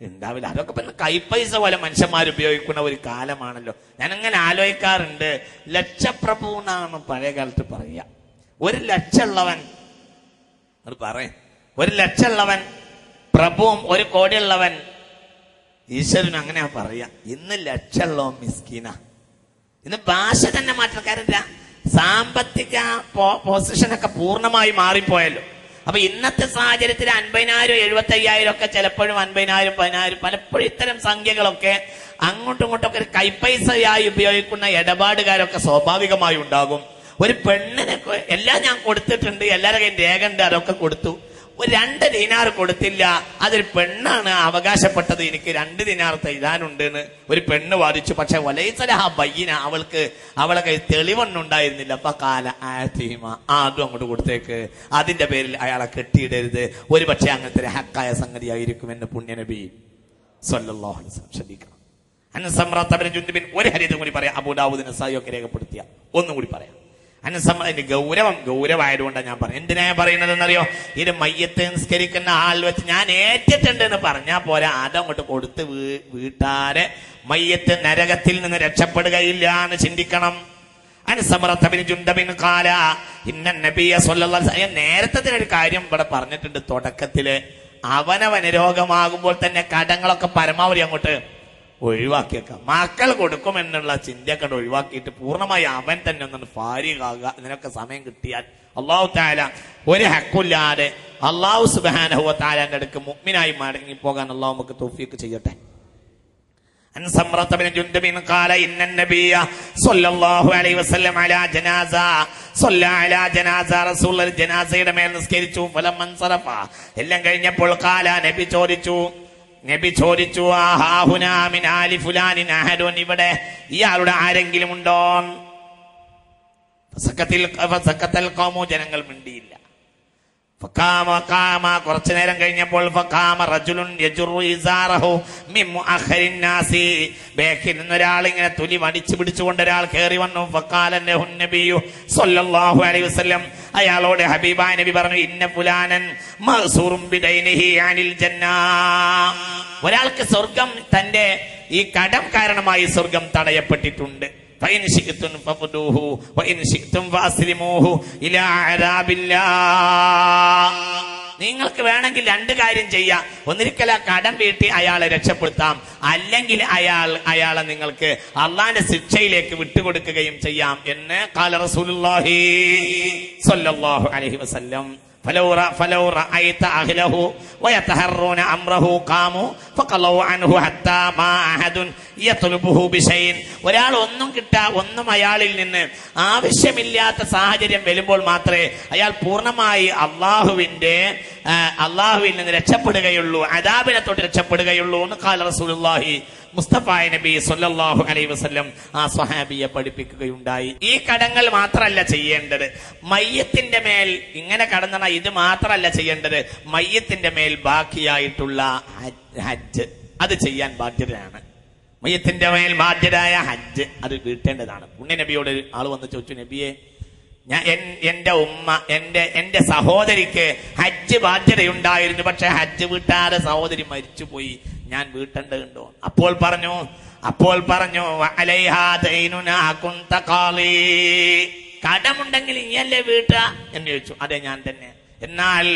ഉണ്ടാവില്ല. അതൊക്കെ പിന്നെ കൈപ്പൈസ പോലെ മനുഷ്യന്മാർ ഉപയോഗിക്കുന്ന ഒരു കാലമാണല്ലോ. ഞാനങ്ങനെ ആലോചിക്കാറുണ്ട്. ലക്ഷപ്രഭു എന്നാണ് പഴയ കാലത്ത് പറയുക. 1 ലക്ഷമുള്ളവൻ പറയും, 1 ലക്ഷമുള്ളവൻ പ്രഭുവും 1 കോടിയുള്ളവൻ ഈശ്വരനും, അങ്ങനെയാ പറയാ. ഇന്ന് ലക്ഷമുള്ളവൻ മിസ്കീന. ഇന്ന് ഭാഷ തന്നെ മാറ്റക്കാരല്ല. സാമ്പത്തിക പൊസിഷനൊക്കെ പൂർണ്ണമായി മാറിപ്പോയല്ലോ. അപ്പൊ ഇന്നത്തെ സാഹചര്യത്തിൽ 50,000 75,000 ഒക്കെ ചിലപ്പോഴും 50,000 10,000 പലപ്പോഴും ഇത്തരം സംഖ്യകളൊക്കെ അങ്ങോട്ടും ഇങ്ങോട്ടൊക്കെ ഒരു കൈപ്പൈസയായി ഉപയോഗിക്കുന്ന ഇടപാടുകാരൊക്കെ സ്വാഭാവികമായി ഉണ്ടാകും. ഒരു പെണ്ണിനെ എല്ലാം ഞാൻ കൊടുത്തിട്ടുണ്ട്, എല്ലാവരുടെ കയ്യിൽ രേഖ ഉണ്ട്, അതൊക്കെ കൊടുത്തു. ഒരു 2 ദിനാർ കൊടുത്തില്ല, അതൊരു പെണ്ണാണ് അവകാശപ്പെട്ടത്, എനിക്ക് 2 ദിനാർ തൈതാനുണ്ട് എന്ന് ഒരു പെണ്ണ് വാദിച്ചു. പക്ഷെ വലൈസലഹ ബയ്യിന, അവളെ കയ്യിൽ തെളിവൊന്നും ഉണ്ടായിരുന്നില്ല. അപ്പൊ കാല ആതീമ, അതും അങ്ങോട്ട് കൊടുത്തേക്ക്, അതിന്റെ പേരിൽ അയാളെ കെട്ടിയിടരുത്, ഒരു പക്ഷെ അങ്ങനത്തെ ഒരു ഹക്കായ സംഗതിയായിരിക്കുമെന്ന് പുണ്യനബി സ്വല്ലല്ലാഹു അലൈഹി വസല്ലം ശ്രദ്ധിക്കണം. ഒരു ഹരീതും കൂടി പറയാം, അബൂദാവൂദ് നസായി ഒക്കെ രേഖപ്പെടുത്തിയ ഒന്നും കൂടി പറയാം. അതിന്റെ ഗൗരവമായതുകൊണ്ടാണ് ഞാൻ പറയുന്നത്. എന്തിനാ പറയുന്നതെന്നറിയോ? ഇത് മയ്യത്ത് നിസ്കരിക്കുന്ന ആൾ വെച്ച് ഞാൻ ഏറ്റിട്ടുണ്ട് എന്ന് പറഞ്ഞാൽ പോരാ, അതങ്ങോട്ട് കൊടുത്ത് വീട്ടാരെ മയ്യത്ത് നരകത്തിൽ നിന്ന് രക്ഷപ്പെടുകയില്ല എന്ന് ചിന്തിക്കണം. നേരത്തെ ഒരു കാര്യം ഇവിടെ പറഞ്ഞിട്ടുണ്ട് തുടക്കത്തില്. അവനവന് രോഗമാകുമ്പോൾ തന്നെ കടങ്ങളൊക്കെ പരമാവധി അങ്ങോട്ട് ഒഴിവാക്കിയേക്കാം. മക്കൾ കൊടുക്കുമെന്നുള്ള ചിന്തയൊക്കെ ഒഴിവാക്കിയിട്ട് പൂർണ്ണമായി അവൻ തന്നെ ഒന്നും ഫാരിഗാകുക. ഇതിനൊക്കെ സമയം കിട്ടിയാൽ അള്ളാഹു തആല ഒരു ഹക്കില്ലാതെ അള്ളാഹു സുബ്ഹാനഹു വ തആലയുടെ അടുക്ക് മുഅ്മിനായി മടങ്ങി പോകാൻ അള്ളാഹു നമുക്ക് തൗഫീഖ് ചെയ്യട്ടെ. ജനാസയുടെ മേൽ നിസ്കരിച്ചു. എല്ലാം കഴിഞ്ഞപ്പോൾ നബി ചോദിച്ചു ഇവിടെ ഇയാളുടെ ആരെങ്കിലും ഉണ്ടോ? ജനങ്ങൾ മിണ്ടിയില്ല. കുറച്ചു നേരം കഴിഞ്ഞപ്പോൾ ബേക്കിൽ നിന്നൊരാൾ ഇങ്ങനെ തുലി വടിച്ചു പിടിച്ചുകൊണ്ട് ഒരാൾ കയറി വന്നു. അയാളോട് ഹബീബായ നബി പറഞ്ഞു, ഇന്ന ഫുലാനൻ മഅ്സൂറുൻ ബിദൈനിഹി അനിൽ ജന്നാ. ഒരാൾക്ക് സ്വർഗം തന്റെ ഈ കടം കാരണമായി സ്വർഗം തടയപ്പെട്ടിട്ടുണ്ട്. നിങ്ങൾക്ക് വേണമെങ്കിൽ 2 കാര്യം ചെയ്യാം. ഒന്നിരിക്കൽ ആ കടം വീട്ടി അയാളെ രക്ഷപ്പെടുത്താം, അല്ലെങ്കിൽ അയാളെ നിങ്ങൾക്ക് അള്ളാന്റെ ശിക്ഷയിലേക്ക് വിട്ടുകൊടുക്കുകയും ചെയ്യാം എന്ന് ഖാല റസൂലുള്ളാഹി സ്വല്ലല്ലാഹു അലൈഹി വസല്ലം. فلو رأيت أهله ويتهرون أمره قاموا فقالوا عنه حتى ما أحد يطلبه بشيء. ഒരാൾ ഒന്നും അയാളിൽ നിന്ന് ആവശ്യമില്ലാത്ത സാഹചര്യം വരുമ്പോൾ മാത്രമേ അയാൾ പൂർണ്ണമായി അള്ളാഹുവിൽ നിന്ന് രക്ഷപ്പെടുകയുള്ളൂ, അദാബിനെ തൊട്ട് രക്ഷപ്പെടുകയുള്ളൂ എന്ന് ഖാല റസൂലുള്ളാഹി മുസ്തഫായ നബി സല്ലല്ലാഹു അലൈഹി വസല്ലം ആ സ്വഹാബിയെ പഠിപ്പിക്കുകയുണ്ടായി. ഈ കടങ്ങൾ മാത്രമല്ല ചെയ്യേണ്ടത്, മയ്യത്തിന്റെ മേൽ ഇങ്ങനെ കടന്നണ ഇത് മാത്രമല്ല ചെയ്യേണ്ടത്, മയ്യത്തിന്റെ മേൽ ബാക്കിയായിട്ടുള്ള ഹജ്ജ് അത് ചെയ്യാൻ ബാധ്യതയാണ്. മയ്യത്തിന്റെ മേൽ ബാധ്യതയായ ഹജ്ജ് അത് വീട്ടേണ്ടതാണ്. പുണ്യനബിയോട് ആൾ വന്ന് ചോദിച്ചു, നബിയെ എന്റെ ഉമ്മ എന്റെ സഹോദരിക്ക് ഹജ്ജ് ബാധ്യതയുണ്ടായിരുന്നു, പക്ഷെ ഹജ്ജ് വീട്ടാതെ സഹോദരി മരിച്ചുപോയി, ഞാൻ വീട്ടേണ്ടതുണ്ടോ? അപ്പോൾ പറഞ്ഞു കടമുണ്ടെങ്കിൽ ഇനിയല്ലേ വീട്ട എന്ന് ചോദിച്ചു. അതെ ഞാൻ തന്നെ. എന്നാൽ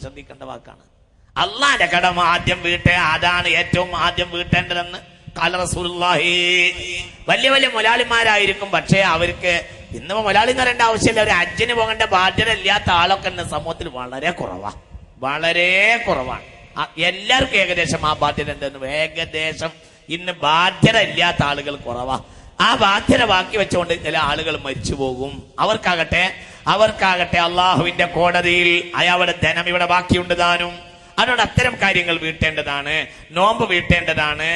ശ്രദ്ധിക്കേണ്ട വാക്കാണ്. അള്ളാന്റെ കടം ആദ്യം വീട്ടേ, അതാണ് ഏറ്റവും ആദ്യം വീട്ടേണ്ടതെന്ന് ഖാല റസൂലുള്ളാഹി. വലിയ വലിയ മുലാളിമാരായിരിക്കും, പക്ഷേ അവർക്ക് ഇന്ന് മുലാളി എന്ന് പറയേണ്ട ആവശ്യമില്ല. ഒരു ഹജ്ജിന് പോകേണ്ട ബാധ്യത ഇല്ലാത്ത ആളൊക്കെ ഇന്ന് സമൂഹത്തിൽ വളരെ കുറവാണ്. എല്ലാവർക്കും ഏകദേശം ആ ബാധ്യത ഉണ്ടെന്ന്. ഏകദേശം ഇന്ന് ബാധ്യത ഇല്ലാത്ത ആളുകൾ കുറവാ. ആ ബാധ്യത ബാക്കി വെച്ചുകൊണ്ട് ചില ആളുകൾ മരിച്ചു പോകും. അവർക്കാകട്ടെ അള്ളാഹുവിന്റെ കോടതിയിൽ അയാളുടെ ധനം ഇവിടെ ബാക്കിയുണ്ട് താനും. അതിനോട് അത്തരം കാര്യങ്ങൾ വീട്ടേണ്ടതാണ്, നോമ്പ് വീട്ടേണ്ടതാണ്.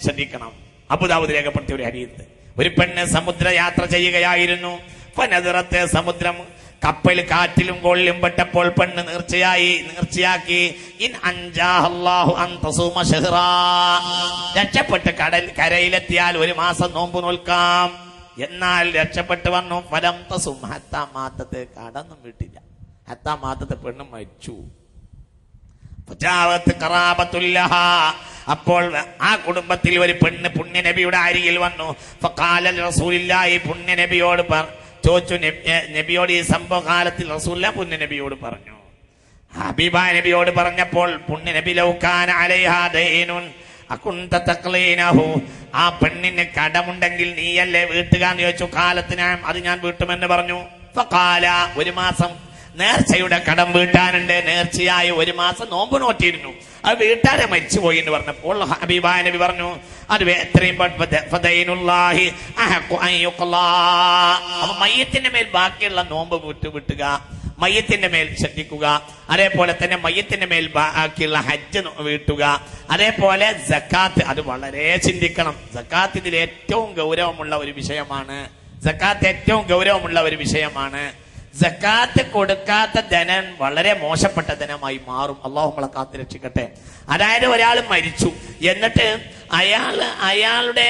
ശ്രദ്ധിക്കണം. അബൂദാവൂദ് രേഖപ്പെടുത്തിയ ഒരു ഹദീസ്. ഒരു പെണ്ണ് സമുദ്രയാത്ര ചെയ്യുകയായിരുന്നു. സമുദ്രം കപ്പൽ കാറ്റിലും കോളിലും പെട്ടപ്പോൾ പെണ്ണ് നേർച്ചയാക്കി രക്ഷപ്പെട്ട് കരയിലെത്തിയാൽ 1 മാസം നോമ്പ് നോൽക്കാം. എന്നാൽ രക്ഷപ്പെട്ട് വന്നു. ഫലം തസും ഹത്താ മാത്തത്തെ കടന്നും വീട്ടില്ല. ഹത്താ മാത്തത്തെ പെണ്ണും മരിച്ചു. അപ്പോൾ ആ കുടുംബത്തിൽ ഒരു പെണ്ണ് പുണ്യനബിയുടെ അരികിൽ വന്നു. ഫഖാല റസൂലുള്ളാഹി, പുണ്യനബിയോട് ചോദിച്ചു. നബിയോട് ഈ സംഭവ കാലത്തിൽ റസൂലുള്ളാഹി പുണ്യനബിയോട് പറഞ്ഞു, ഹബീബായ നബിയോട് പറഞ്ഞപ്പോൾ പുണ്യ നബി ലൗകാന അലൈഹാ ദൈനുൻ അകുൻത തഖ്ലീനഹു, ആ പെണ്ണിന് കടമുണ്ടെങ്കിൽ നീയല്ലേ വീട്ടുകാന്ന് ചോദിച്ചു. കാലത്തിനാം, അത് ഞാൻ വീട്ടുമെന്ന് പറഞ്ഞു. ഫഖാല, ഒരു മാസം നേർച്ചയുടെ കടം വീട്ടാനുണ്ട്, നേർച്ചയായി ഒരു മാസം നോമ്പ് നോറ്റിരുന്നു, അത് വീട്ടാരെ മരിച്ചുപോയി എന്ന് പറഞ്ഞപ്പോൾ ഹബീബായ നബി പറഞ്ഞു അത് എത്രയും മയ്യത്തിന്റെ മേൽ ബാക്കിയുള്ള നോമ്പ് വിട്ടുക, മയ്യത്തിന്റെ മേൽ ശ്രദ്ധിക്കുക. അതേപോലെ തന്നെ മയ്യത്തിന്റെ മേൽ ബാക്കിയുള്ള ഹജ്ജ് വീട്ടുക. അതേപോലെ സക്കാത്ത്, അത് വളരെ ചിന്തിക്കണം. സക്കാത്ത് ഇതിൽ ഏറ്റവും ഗൗരവമുള്ള ഒരു വിഷയമാണ്. സക്കാത്ത് ഏറ്റവും ഗൗരവമുള്ള ഒരു വിഷയമാണ്. സക്കാത്ത് കൊടുക്കാത്ത ധനം വളരെ മോശപ്പെട്ട ധനമായി മാറും. അള്ളാഹു നമ്മളെ കാത്ത് രക്ഷിക്കട്ടെ. അതായത് ഒരാൾ മരിച്ചു, എന്നിട്ട് അയാളുടെ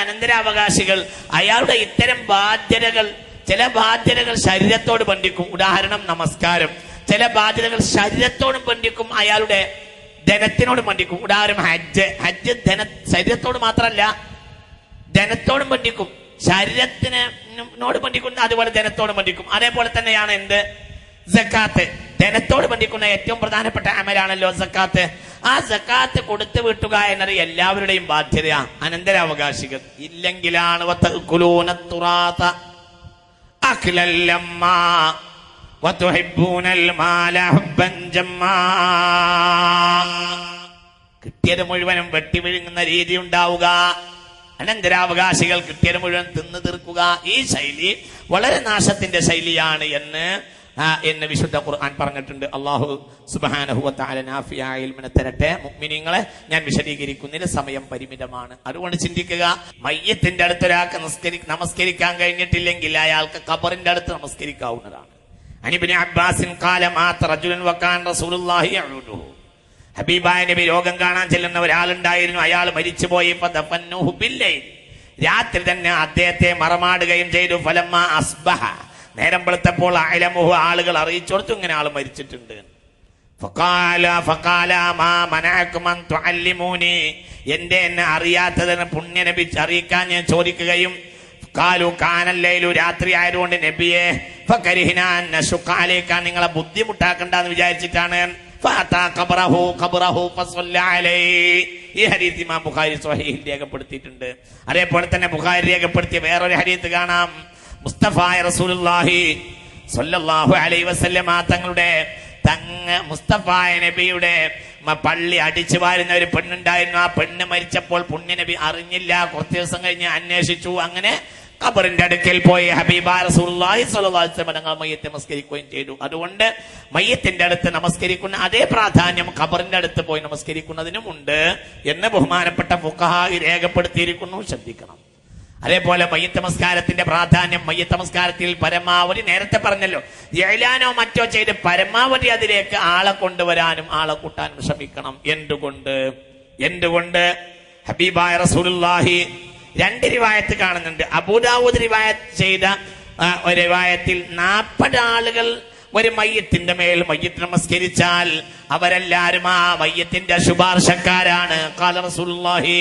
അനന്തരാവകാശികൾ അയാളുടെ ഇത്തരം ബാധ്യതകൾ, ചില ബാധ്യതകൾ ശരീരത്തോട് ബന്ധിക്കും. ഉദാഹരണം നമസ്കാരം. ചില ബാധ്യതകൾ ശരീരത്തോടും ബന്ധിക്കും, അയാളുടെ ധനത്തിനോട് ബന്ധിക്കും. ഉദാഹരണം ഹജ്ജ് ശരീരത്തോട് മാത്രമല്ല ധനത്തോടും ബന്ധിക്കും. ശരീരത്തിനോട് ബന്ധിക്കുന്ന അതുപോലെ ധനത്തോട് ബന്ധിക്കും. അതേപോലെ തന്നെയാണ് എന്ത് സക്കാത്ത്. ധനത്തോട് ബന്ധിക്കുന്ന ഏറ്റവും പ്രധാനപ്പെട്ട അമലാണല്ലോ സക്കാത്ത്. ആ സക്കാത്ത് കൊടുത്തു വിട്ടുക എന്നത് എല്ലാവരുടെയും ബാധ്യതയാണ്. അനന്തരാവകാശികൾ ഇല്ലെങ്കിലാണ് കിട്ടിയത് മുഴുവനും വെട്ടി വിഴുങ്ങുന്ന രീതി ഉണ്ടാവുക. അനന്തരാവകാശികൾ കിട്ടിയത് മുഴുവൻ തിന്നു തീർക്കുക. ഈ ശൈലി വളരെ നാശത്തിന്റെ ശൈലിയാണ് എന്ന് വിശുദ്ധ ഖുർആൻ പറഞ്ഞിട്ടുണ്ട്. അല്ലാഹു സുബ്ഹാനഹു വ തആല നാഫിയായ ഇൽമിനെ തരട്ടെ. മുഅ്മിനീങ്ങളെ, ഞാൻ വിശദീകരിക്കുന്നതിന് സമയം പരിമിതമാണ്. അതുകൊണ്ട് ചിന്തിക്കുക, മയ്യത്തിന്റെ അടുത്ത് ഒരാൾക്ക് നമസ്കരിക്കാൻ കഴിഞ്ഞിട്ടില്ലെങ്കിൽ അയാൾക്ക് ഖബറിന്റെ അടുത്ത് നമസ്കരിക്കാവുന്നതാണ്. അനിബ്നു അബ്ബാസിൻ ഖാല മാത റജുലൻ വകാൻ റസൂലുള്ളാഹി യഊദുഹു, ഹബീബായ നബി രോഗം കാണാൻ ചെല്ലുന്ന ഒരാളുണ്ടായിരുന്നു. അയാൾ മരിച്ചുപോയി. ഫദഫന്നുഹു ബില്ലൈൽ, രാത്രി തന്നെ അദ്ദേഹത്തെ മറമാടുകയും ചെയ്തു. ഫലമ്മ അസ്ബഹ, നേരം വെളുത്തപ്പോൾ അഅലമുഹു, ആളുകൾ അറിയിച്ചു കൊടുത്തു ഇങ്ങനെ ആൾ മരിച്ചിട്ടുണ്ട്. ഫഖാല മാ മനഅകും അൻ തുഅല്ലിമൂനി, എന്നെ അറിയാത്തതിന് പുണ്യ നബി അറിയിക്കാൻ ഞാൻ ചോദിക്കുകയും. ഖാലു കാനൽ ലൈലു, രാത്രി ആയതുകൊണ്ട് നബിയെ, ഫകരിഹ്നാ അൻ നശുഖ അലൈക, നിങ്ങളെ ബുദ്ധിമുട്ടാക്കണ്ടെന്ന് വിചാരിച്ചിട്ടാണ്. ഈ ഹദീസ് ഇമാം ബുഖാരി സ്വഹീഹിൽ രേഖപ്പെടുത്തിയിട്ടുണ്ട്. അതേപോലെ തന്നെ ബുഖാരി രേഖപ്പെടുത്തിയ വേറൊരു ഹദീസ് കാണാം. മുസ്തഫായ റസൂലുള്ളാഹി സ്വല്ലല്ലാഹു അലൈഹി വസല്ലമ തങ്ങളുടെ മുസ്തഫായ നബിയുടെ പള്ളി അടിച്ചു വാരുന്ന ഒരു പെണ്ണുണ്ടായിരുന്നു. ആ പെണ്ണ് മരിച്ചപ്പോൾ പുണ്യ നബി അറിഞ്ഞില്ല. കുറച്ച് ദിവസം കഴിഞ്ഞ് അന്വേഷിച്ചു. അങ്ങനെ ഖബറിന്റെ അടുക്കൽ പോയി ഹബീബായ റസൂലുള്ളാഹി സ്വല്ലല്ലാഹു അലൈഹി വസല്ലം തങ്ങൾ മയ്യത്തെ നമസ്കരിക്കുകയും ചെയ്തു. അതുകൊണ്ട് മയ്യത്തിന്റെ അടുത്ത് നമസ്കരിക്കുന്ന അതേ പ്രാധാന്യം ഖബറിന്റെ അടുത്ത് പോയി നമസ്കരിക്കുന്നതിനുമുണ്ട് എന്ന് ബഹുമാനപ്പെട്ട ഫുഖഹാ രേഖപ്പെടുത്തിയിരിക്കുന്നു. ശ്രദ്ധിക്കണം. അതേപോലെ മയ്യത്ത് നമസ്കാരത്തിന്റെ പ്രാധാന്യം, മയ്യത്ത് നമസ്കാരത്തിൽ പരമാവധി നേരത്തെ പറഞ്ഞല്ലോ, ഇഅ്ലാനോ മറ്റോ ചെയ്ത് പരമാവധി അതിലേക്ക് ആളെ കൊണ്ടുവരാനും ആളെ കൂട്ടാനും ശ്രമിക്കണം. എന്തുകൊണ്ട് ഹബീബായ റസൂലുള്ളാഹി രണ്ട് റിവായത്ത് കാണുന്നുണ്ട്. അബൂദാവൂദ് റിവായത്ത് ചെയ്ത ഒരു റിവായത്തിൽ 40 ആളുകൾ ഒരു മയ്യത്തിന്റെ മേൽ മയ്യത്ത് നമസ്കരിച്ചാൽ അവരെല്ലാരും ആ മയ്യത്തിന്റെ ശുപാർശക്കാരാണ്. ഖാല റസൂലുള്ളാഹി,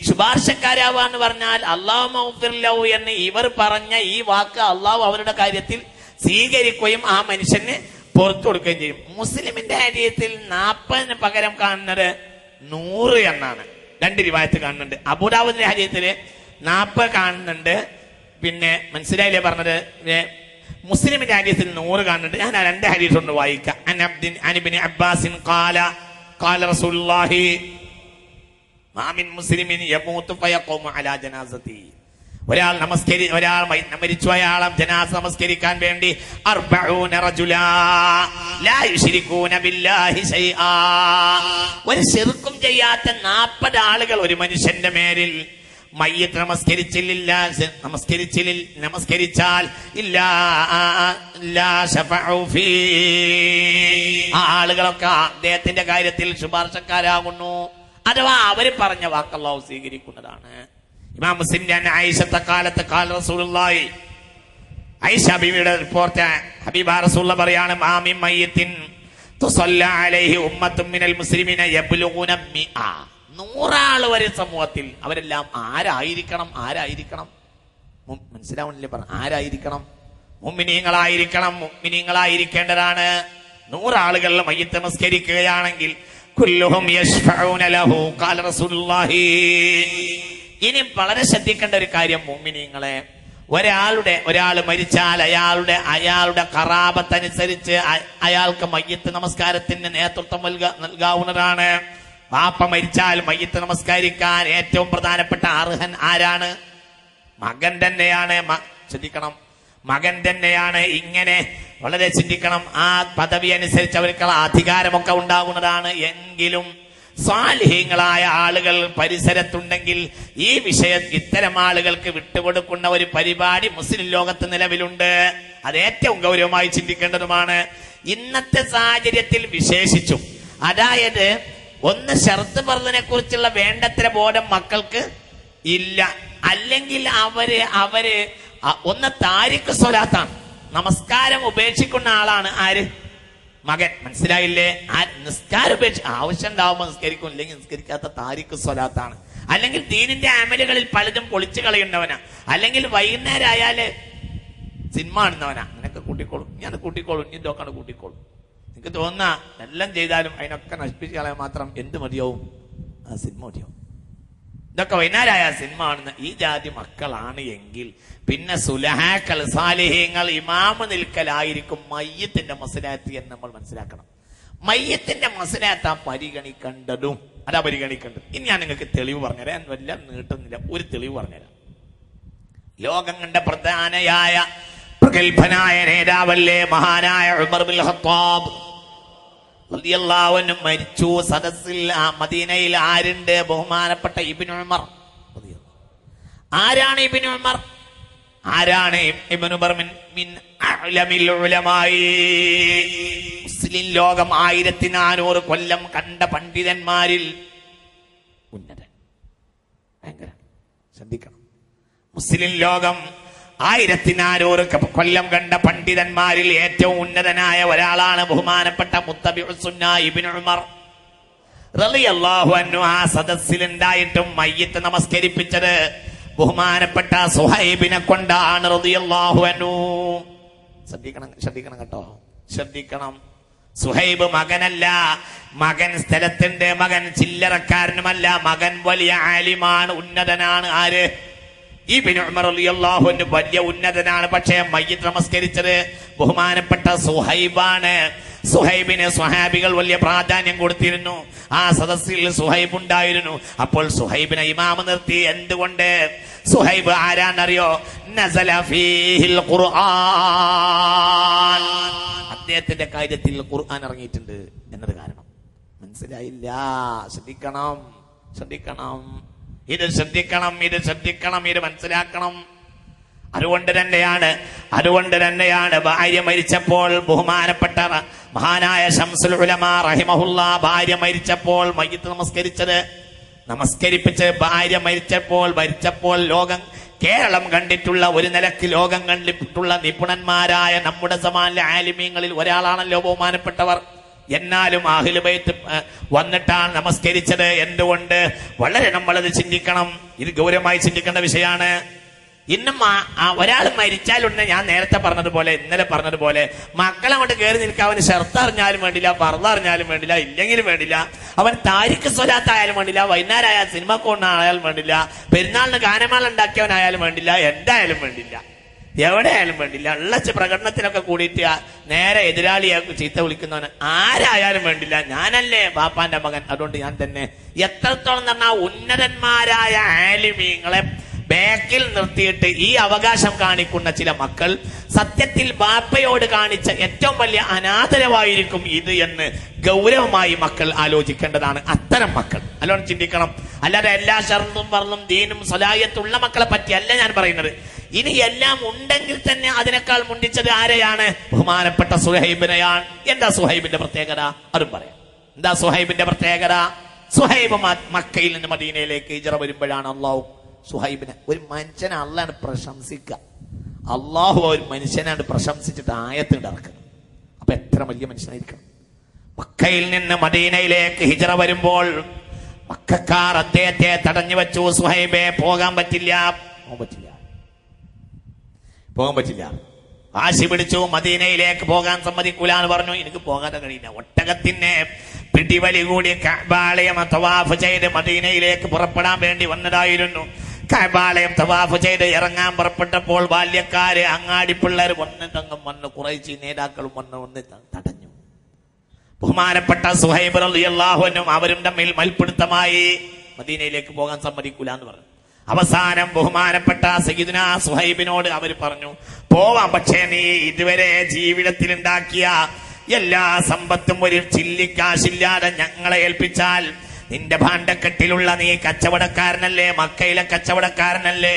ശുപാർശക്കാരാവാന്ന് പറഞ്ഞാൽ അല്ലാഹു മഗ്ഫിർ ലഹു എന്ന് ഇവർ പറഞ്ഞ ഈ വാക്ക് അള്ളാഹു അവരുടെ കാര്യത്തിൽ സ്വീകരിക്കുകയും ആ മനുഷ്യന് പുറത്തു കൊടുക്കുകയും ചെയ്യും. മുസ്ലിമിന്റെ ഹദീസിൽ 40 പകരം കാണുന്നത് 100 എന്നാണ്. രണ്ട് റിവായത്ത് കാണുന്നുണ്ട്. അബൂദാവൂദിന്റെ ഹദീസില് 40 കാണുന്നുണ്ട്. പിന്നെ മനസ്സിലായില്ലേ പറഞ്ഞത്? മുസ്ലിമിന്റെ ഹദീസിൽ 100 കാണുന്നുണ്ട്. ഞാൻ ആ രണ്ട് ഹദീസ് ഒന്ന് വായിക്കാം. അൻ ഇബ്നു അബ്ബാസിൻ ഖാല ഖാല റസൂലുള്ളാഹി മാ മിൻ മുസ്ലിമിൻ യമൂതു ഫയഖൂമു അലാ ജനാസതി, ഒരാൾ മരിച്ചു അയാളെ ജനാസ നമസ്കരിക്കാൻ വേണ്ടി 40 റജുലാ ലാ യുശ്രികൂന ബില്ലാഹി ശൈആ, ഒരു ശിർക്കും ചെയ്യാത്ത 40 ആളുകൾ ഒരു മനുഷ്യന്റെ മേലിൽ മയ്യത്ത് നമസ്കരിച്ചാൽ ആ ആളുകളൊക്കെ അദ്ദേഹത്തിന്റെ കാര്യത്തിൽ ശുപാർശക്കാരാകുന്നു. അഥവാ അവര് പറഞ്ഞ വാക്ക് അല്ലാഹു സ്വീകരിക്കുന്നതാണ്. ഇമാം മുസ്ലിമിന്റെ ആയിഷത്തെ കാലത്ത് ഖാല റസൂലുള്ളാഹി, ആയിഷ ബീവിയുടെ റിപ്പോർട്ട്, ഹബീബ റസൂലുള്ളാഹി പറയാണ്, മാ മിൻ മയ്യിത്തിൻ തുസല്ല അലൈഹി ഉമ്മത്തുൻ മിനൽ മുസ്ലിമീന യബ്ലുഗൂന 100 ആൾ വരെ സമൂഹത്തിൽ. അവരെല്ലാം ആരായിരിക്കണം? മനസ്സിലാവണില്ലേ? ആരായിരിക്കണം? മുഅ്മിനീങ്ങളായിരിക്കണം. മുഅ്മിനീങ്ങളായിരിക്കേണ്ടതാണ്. 100 ആളുകൾ മയ്യിത്ത് നമസ്കരിക്കുകയാണെങ്കിൽ കുല്ലുഹും യശ്ഫഊന ലഹു ഖാല റസൂലുള്ളാഹി. ഇനി വളരെ ശ്രദ്ധിക്കേണ്ട ഒരു കാര്യം മുഅ്മിനീങ്ങളെ, ഒരാൾ മരിച്ചാൽ അയാളുടെ ഖറാബത്തനുസരിച്ച് അയാൾക്ക് മയ്യിത്ത് നമസ്കാരത്തിന് നേതൃത്വം നൽകാവുന്നതാണ്. വാപ്പ മരിച്ചാൽ മയ്യിത്ത് നമസ്കരിക്കാൻ ഏറ്റവും പ്രധാനപ്പെട്ട അർഹൻ ആരാണ്? മകൻ തന്നെയാണ്. ശ്രദ്ധിക്കണം, മകൻ തന്നെയാണ്. ഇങ്ങനെ വളരെ ചിന്തിക്കണം. ആ പദവി അനുസരിച്ച് അവർക്കുള്ള അധികാരമൊക്കെ ഉണ്ടാകുന്നതാണ്. എങ്കിലും സ്വാലിഹീങ്ങളായ ആളുകൾ പരിസരത്തുണ്ടെങ്കിൽ ഈ വിഷയം ഇത്തരം ആളുകൾക്ക് വിട്ടുകൊടുക്കുന്ന ഒരു പരിപാടി മുസ്ലിം ലോകത്ത് നിലവിലുണ്ട്. അത് ഏറ്റവും ഗൗരവമായി ചിന്തിക്കേണ്ടതുമാണ്. ഇന്നത്തെ സാഹചര്യത്തിൽ വിശേഷിച്ചു. അതായത് ഒന്ന് ഷർത്ത് ഫർദിനെ കുറിച്ചുള്ള വേണ്ടത്ര ബോധം മക്കൾക്ക് ഇല്ല. അല്ലെങ്കിൽ അവര് ഒന്ന് താരിഖ് സ്വലാത്താണ്, നമസ്കാരം ഉപേക്ഷിക്കുന്ന ആളാണ് ആര്? മകൻ. മനസ്സിലായില്ലേ? നിസ്കാരം ആവശ്യം ഉണ്ടാവുമ്പോൾ നിസ്കരിക്കും, ഇല്ലെങ്കിൽ നിസ്കരിക്കാത്ത താരിഖ് സ്വലാത്താണ്. അല്ലെങ്കിൽ ദീനിന്റെ അമലുകളിൽ പലതും പൊളിച്ചു കളയുന്നവനാ. അല്ലെങ്കിൽ വൈകുന്നേരം ആയാല് സിനിമ കാണുന്നവനാ. നിനക്ക് കൂട്ടിക്കോളും, ഞാൻ കൂട്ടിക്കോളും, ഇതൊക്കെ കൂട്ടിക്കോളും. എനിക്ക് തോന്നുന്ന എല്ലാം ചെയ്താലും അതിനൊക്കെ നശിപ്പിച്ച് കളയാൻ മാത്രം എന്ത് മതിയാവും? ആ സിനിമ മതിയാവും. ഇതൊക്കെ വൈകുന്നേരമായ സിനിമ കാണുന്ന ഈ ജാതി മക്കളാണ് എങ്കിൽ പിന്നെ സുലഹാക്കൾ സാലിഹീങ്ങൾ ഇമാമ് നിൽക്കലായിരിക്കും മയ്യത്തിന്റെ മസ്ലഹത്ത് എന്ന് നമ്മൾ മനസ്സിലാക്കണം. മയ്യത്തിന്റെ മസ്ലഹത്താ പരിഗണിക്കേണ്ടതും, അതാ പരിഗണിക്കേണ്ടത്. ഇനി ഞാൻ നിങ്ങൾക്ക് തെളിവ് പറഞ്ഞുതരാം. ഞാൻ വല്ല നീട്ടുന്നില്ല, ഒരു തെളിവ് പറഞ്ഞുതരാം. ലോകം കണ്ട പ്രധാനയായ പ്രഗത്ഭനായ നേതാവല്ലേ മഹാനായ ഉമർ ബിൻ ഖത്താബ് റളിയല്ലാഹു അൻഹു മരിച്ചു. സദസ്സിൽ മദീനയിൽ ആരുണ്ട്? ബഹുമാനപ്പെട്ട ഇബ്നു ഉമർ. ആരാണ് ഇബ്നു ഉമർ? ആരാണ് ഇബ്നു ഉമർ? മിൻ അഅ്ലമിൽ ഉലമായി. മുസ്ലിം ലോകം 1400 കൊല്ലം കണ്ട പണ്ഡിതന്മാരിൽ ഉന്നതൻ. ഭയങ്കര ശ്രദ്ധിക്കണം. മുസ്ലിം ലോകം 1400 കൊല്ലം കണ്ട പണ്ഡിതന്മാരിൽ ഏറ്റവും ഉന്നതനായ ഒരാളാണ് ബഹുമാനപ്പെട്ട മുത്തബിഉസ് സുന്ന ഇബ്നു ഉമർ റളിയല്ലാഹു അൻഹു. ആ സദസ്സിലുണ്ടായിട്ടും മയ്യിത്ത് നമസ്കരിപ്പിച്ചത് ബഹുമാനപ്പെട്ട സുഹൈബിനെ കൊണ്ടാണ് റളിയല്ലാഹു അൻഹു. ശ്രദ്ധിക്കണം കേട്ടോ, ശ്രദ്ധിക്കണം. സുഹൈബ് മകനല്ല, മകൻ സ്ഥലത്തുണ്ട്, മകൻ ചില്ലറക്കാരനുമല്ല, മകൻ വലിയ ആലിമാണ്, ഉന്നതനാണ്. ആര്? ഇബ്നു ഉമർ റളിയല്ലാഹു അൻഹു വലിയ ഉന്നതനാണ്. പക്ഷേ മയ്യിത്ത് നമസ്കരിച്ചത് ബഹുമാനപ്പെട്ട സുഹൈബാണ്. സുഹൈബിന് സ്വഹാബികൾ വലിയ പ്രാധാന്യം കൊടുത്തിരുന്നു. ആ സദസ്സിൽ സുഹൈബ് ഉണ്ടായിരുന്നു. അപ്പോൾ സുഹൈബിനെ ഇമാമ് നിർത്തി. എന്തുകൊണ്ട്? സുഹൈബ് ആരാന്നറിയോ? നസല ഫീഹിൽ ഖുർആൻ, അദ്ദേഹത്തിന്റെ കാര്യത്തിൽ ഖുർആൻ ഇറങ്ങിയിട്ടുണ്ട് എന്നത് കാരണം. മനസ്സിലായില്ല? ശ്രദ്ധിക്കണം, ശ്രദ്ധിക്കണം, ഇത് ശ്രദ്ധിക്കണം, ഇത് ശ്രദ്ധിക്കണം, ഇത് മനസ്സിലാക്കണം. അതുകൊണ്ട് തന്നെയാണ് ഭാര്യ മരിച്ചപ്പോൾ ബഹുമാനപ്പെട്ട മഹാനായ ശംസുൽ ഉലമാ റഹിമഹുല്ലാ ഭാര്യ മരിച്ചപ്പോൾ മയ്യിത്ത് നമസ്കരിപ്പിച്ച് ഭാര്യ മരിച്ചപ്പോൾ ലോകം കേരളം കണ്ടിട്ടുള്ള, ഒരു നിലക്ക് ലോകം കണ്ടിട്ടുള്ള നിപുണന്മാരായ നമ്മുടെ സമാനിലെ ആലിമീങ്ങളിൽ ഒരാളാണല്ലോ ബഹുമാനപ്പെട്ടവർ. എന്നാലും അഹ്ലു ബൈത്ത് വന്നിട്ടാണ് നമസ്കരിച്ചത്. എന്തുകൊണ്ട്? വളരെ നമ്മളത് ചിന്തിക്കണം. ഇത് ഗൗരവമായി ചിന്തിക്കേണ്ട വിഷയമാണ്. ഇന്നും ഒരാൾ മരിച്ചാലുണ്ട്, ഞാൻ നേരത്തെ പറഞ്ഞതുപോലെ, ഇന്നലെ പറഞ്ഞതുപോലെ, മക്കളങ്ങോട്ട് കയറി നിൽക്കാൻ അവന് ഷർത്ത് അറിഞ്ഞാലും വേണ്ടില്ല, ഫർദ് അറിഞ്ഞാലും വേണ്ടില്ല, ഇല്ലെങ്കിലും വേണ്ടില്ല, അവൻ താരിഖ് സ്വലാത്ത് ആയാലും വേണ്ടില്ല, വൈകുന്നേരം ആയാൽ സിനിമ കൊണ്ടായാലും വേണ്ടില്ല, പെരുന്നാളിന് ഗാനമാല ഉണ്ടാക്കിയവനായാലും വേണ്ടില്ല, എന്തായാലും വേണ്ടില്ല, എവിടെയായാലും വേണ്ടില്ല, ഉള്ള പ്രകടനത്തിനൊക്കെ കൂടിയിട്ട് നേരെ എതിരാളിയെ ചീത്ത വിളിക്കുന്നവന് ആരായാലും വേണ്ടില്ല, ഞാനല്ലേ ബാപ്പാന്റെ മകൻ, അതുകൊണ്ട് ഞാൻ തന്നെ. എത്രത്തോളം പറഞ്ഞാൽ ഉന്നതന്മാരായ ആലിമീങ്ങളെ ബാക്കിൽ നിർത്തിയിട്ട് ഈ അവകാശം കാണിക്കുന്ന ചില മക്കൾ സത്യത്തിൽ ബാപ്പയോട് കാണിച്ച ഏറ്റവും വലിയ അനാദരവായിരിക്കും ഇത് എന്ന് ഗൗരവമായി മക്കൾ ആലോചിക്കേണ്ടതാണ്. അത്തരം മക്കൾ അല്ലോണം ചിന്തിക്കണം. അല്ലാതെ എല്ലാ ഷർത്തും പറന്നും ദീനും സ്വലായത്തുള്ള മക്കളെ പറ്റിയല്ല ഞാൻ പറയുന്നത്. ഇനി എല്ലാം ഉണ്ടെങ്കിൽ തന്നെ അതിനേക്കാൾ മുണ്ടിച്ചത് ആരെയാണ്? ബഹുമാനപ്പെട്ട സുഹൈബിനെയാണ്. എന്താ സുഹൈബിന്റെ പ്രത്യേകത? അതും പറയാം. എന്താ സുഹൈബിന്റെ പ്രത്യേകത? സുഹൈബ് മക്കയിൽ നിന്ന് മദീനയിലേക്ക് ഹിജ്റ വരുമ്പോഴാണ് അള്ളാഹു സുഹൈബിനെ, ഒരു മനുഷ്യനെ അള്ളാണ് പ്രശംസിക്കുക. അള്ളാഹു ഒരു മനുഷ്യനാണ് പ്രശംസിച്ചിട്ട് ആയത്തുണ്ട് ഇറക്കുന്നത്. അപ്പൊ എത്ര വലിയ മനുഷ്യനായിരിക്കണം. മക്കയിൽ നിന്ന് മദീനയിലേക്ക് ഹിജ്റ വരുമ്പോൾ മക്കക്കാർ അദ്ദേഹത്തെ തടഞ്ഞു വെച്ചു. സുഹൈബെ പോകാൻ പറ്റില്ല. വാശി പിടിച്ചു, മദീനയിലേക്ക് പോകാൻ സമ്മതിക്കൂല എന്ന് പറഞ്ഞു. എനിക്ക് പോകാൻ കഴിയില്ല. ഒട്ടകത്തിന് പിടിവലി കൂടി കഅബാലയം തവാഫ് ചെയ്ത് മദീനയിലേക്ക് പുറപ്പെടാൻ വേണ്ടി വന്നതായിരുന്നു. കഅബാലയം തവാഫ് ചെയ്ത് ഇറങ്ങാൻ പുറപ്പെട്ടപ്പോൾ ബാല്യക്കാര്, അങ്ങാടി പിള്ളേർ വന്ന് കുറേശ്ശി നേതാക്കളും വന്ന് തടഞ്ഞു. ബഹുമാനപ്പെട്ട സുഹൈബ് റളിയല്ലാഹു അൻഹു അവരും തമ്മിൽ മൽപിടുത്തമായി. മദീനയിലേക്ക് പോകാൻ സമ്മതിക്കൂല എന്ന് പറഞ്ഞു. അവസാനം ബഹുമാനപ്പെട്ട സയ്യിദുനാ സുഹൈബിനോട് അവർ പറഞ്ഞു, പോവാം, പക്ഷേ നീ ഇതുവരെ ജീവിതത്തിൽ ഉണ്ടാക്കിയ എല്ലാ സമ്പത്തും ഒരു ചില്ലിക്കാശില്ലാതെ ഞങ്ങളെ ഏൽപ്പിച്ചാൽ, നിന്റെ ഭാണ്ഡക്കെട്ടിലുള്ള നീ കച്ചവടക്കാരനല്ലേ, മക്കയിലെ കച്ചവടക്കാരനല്ലേ,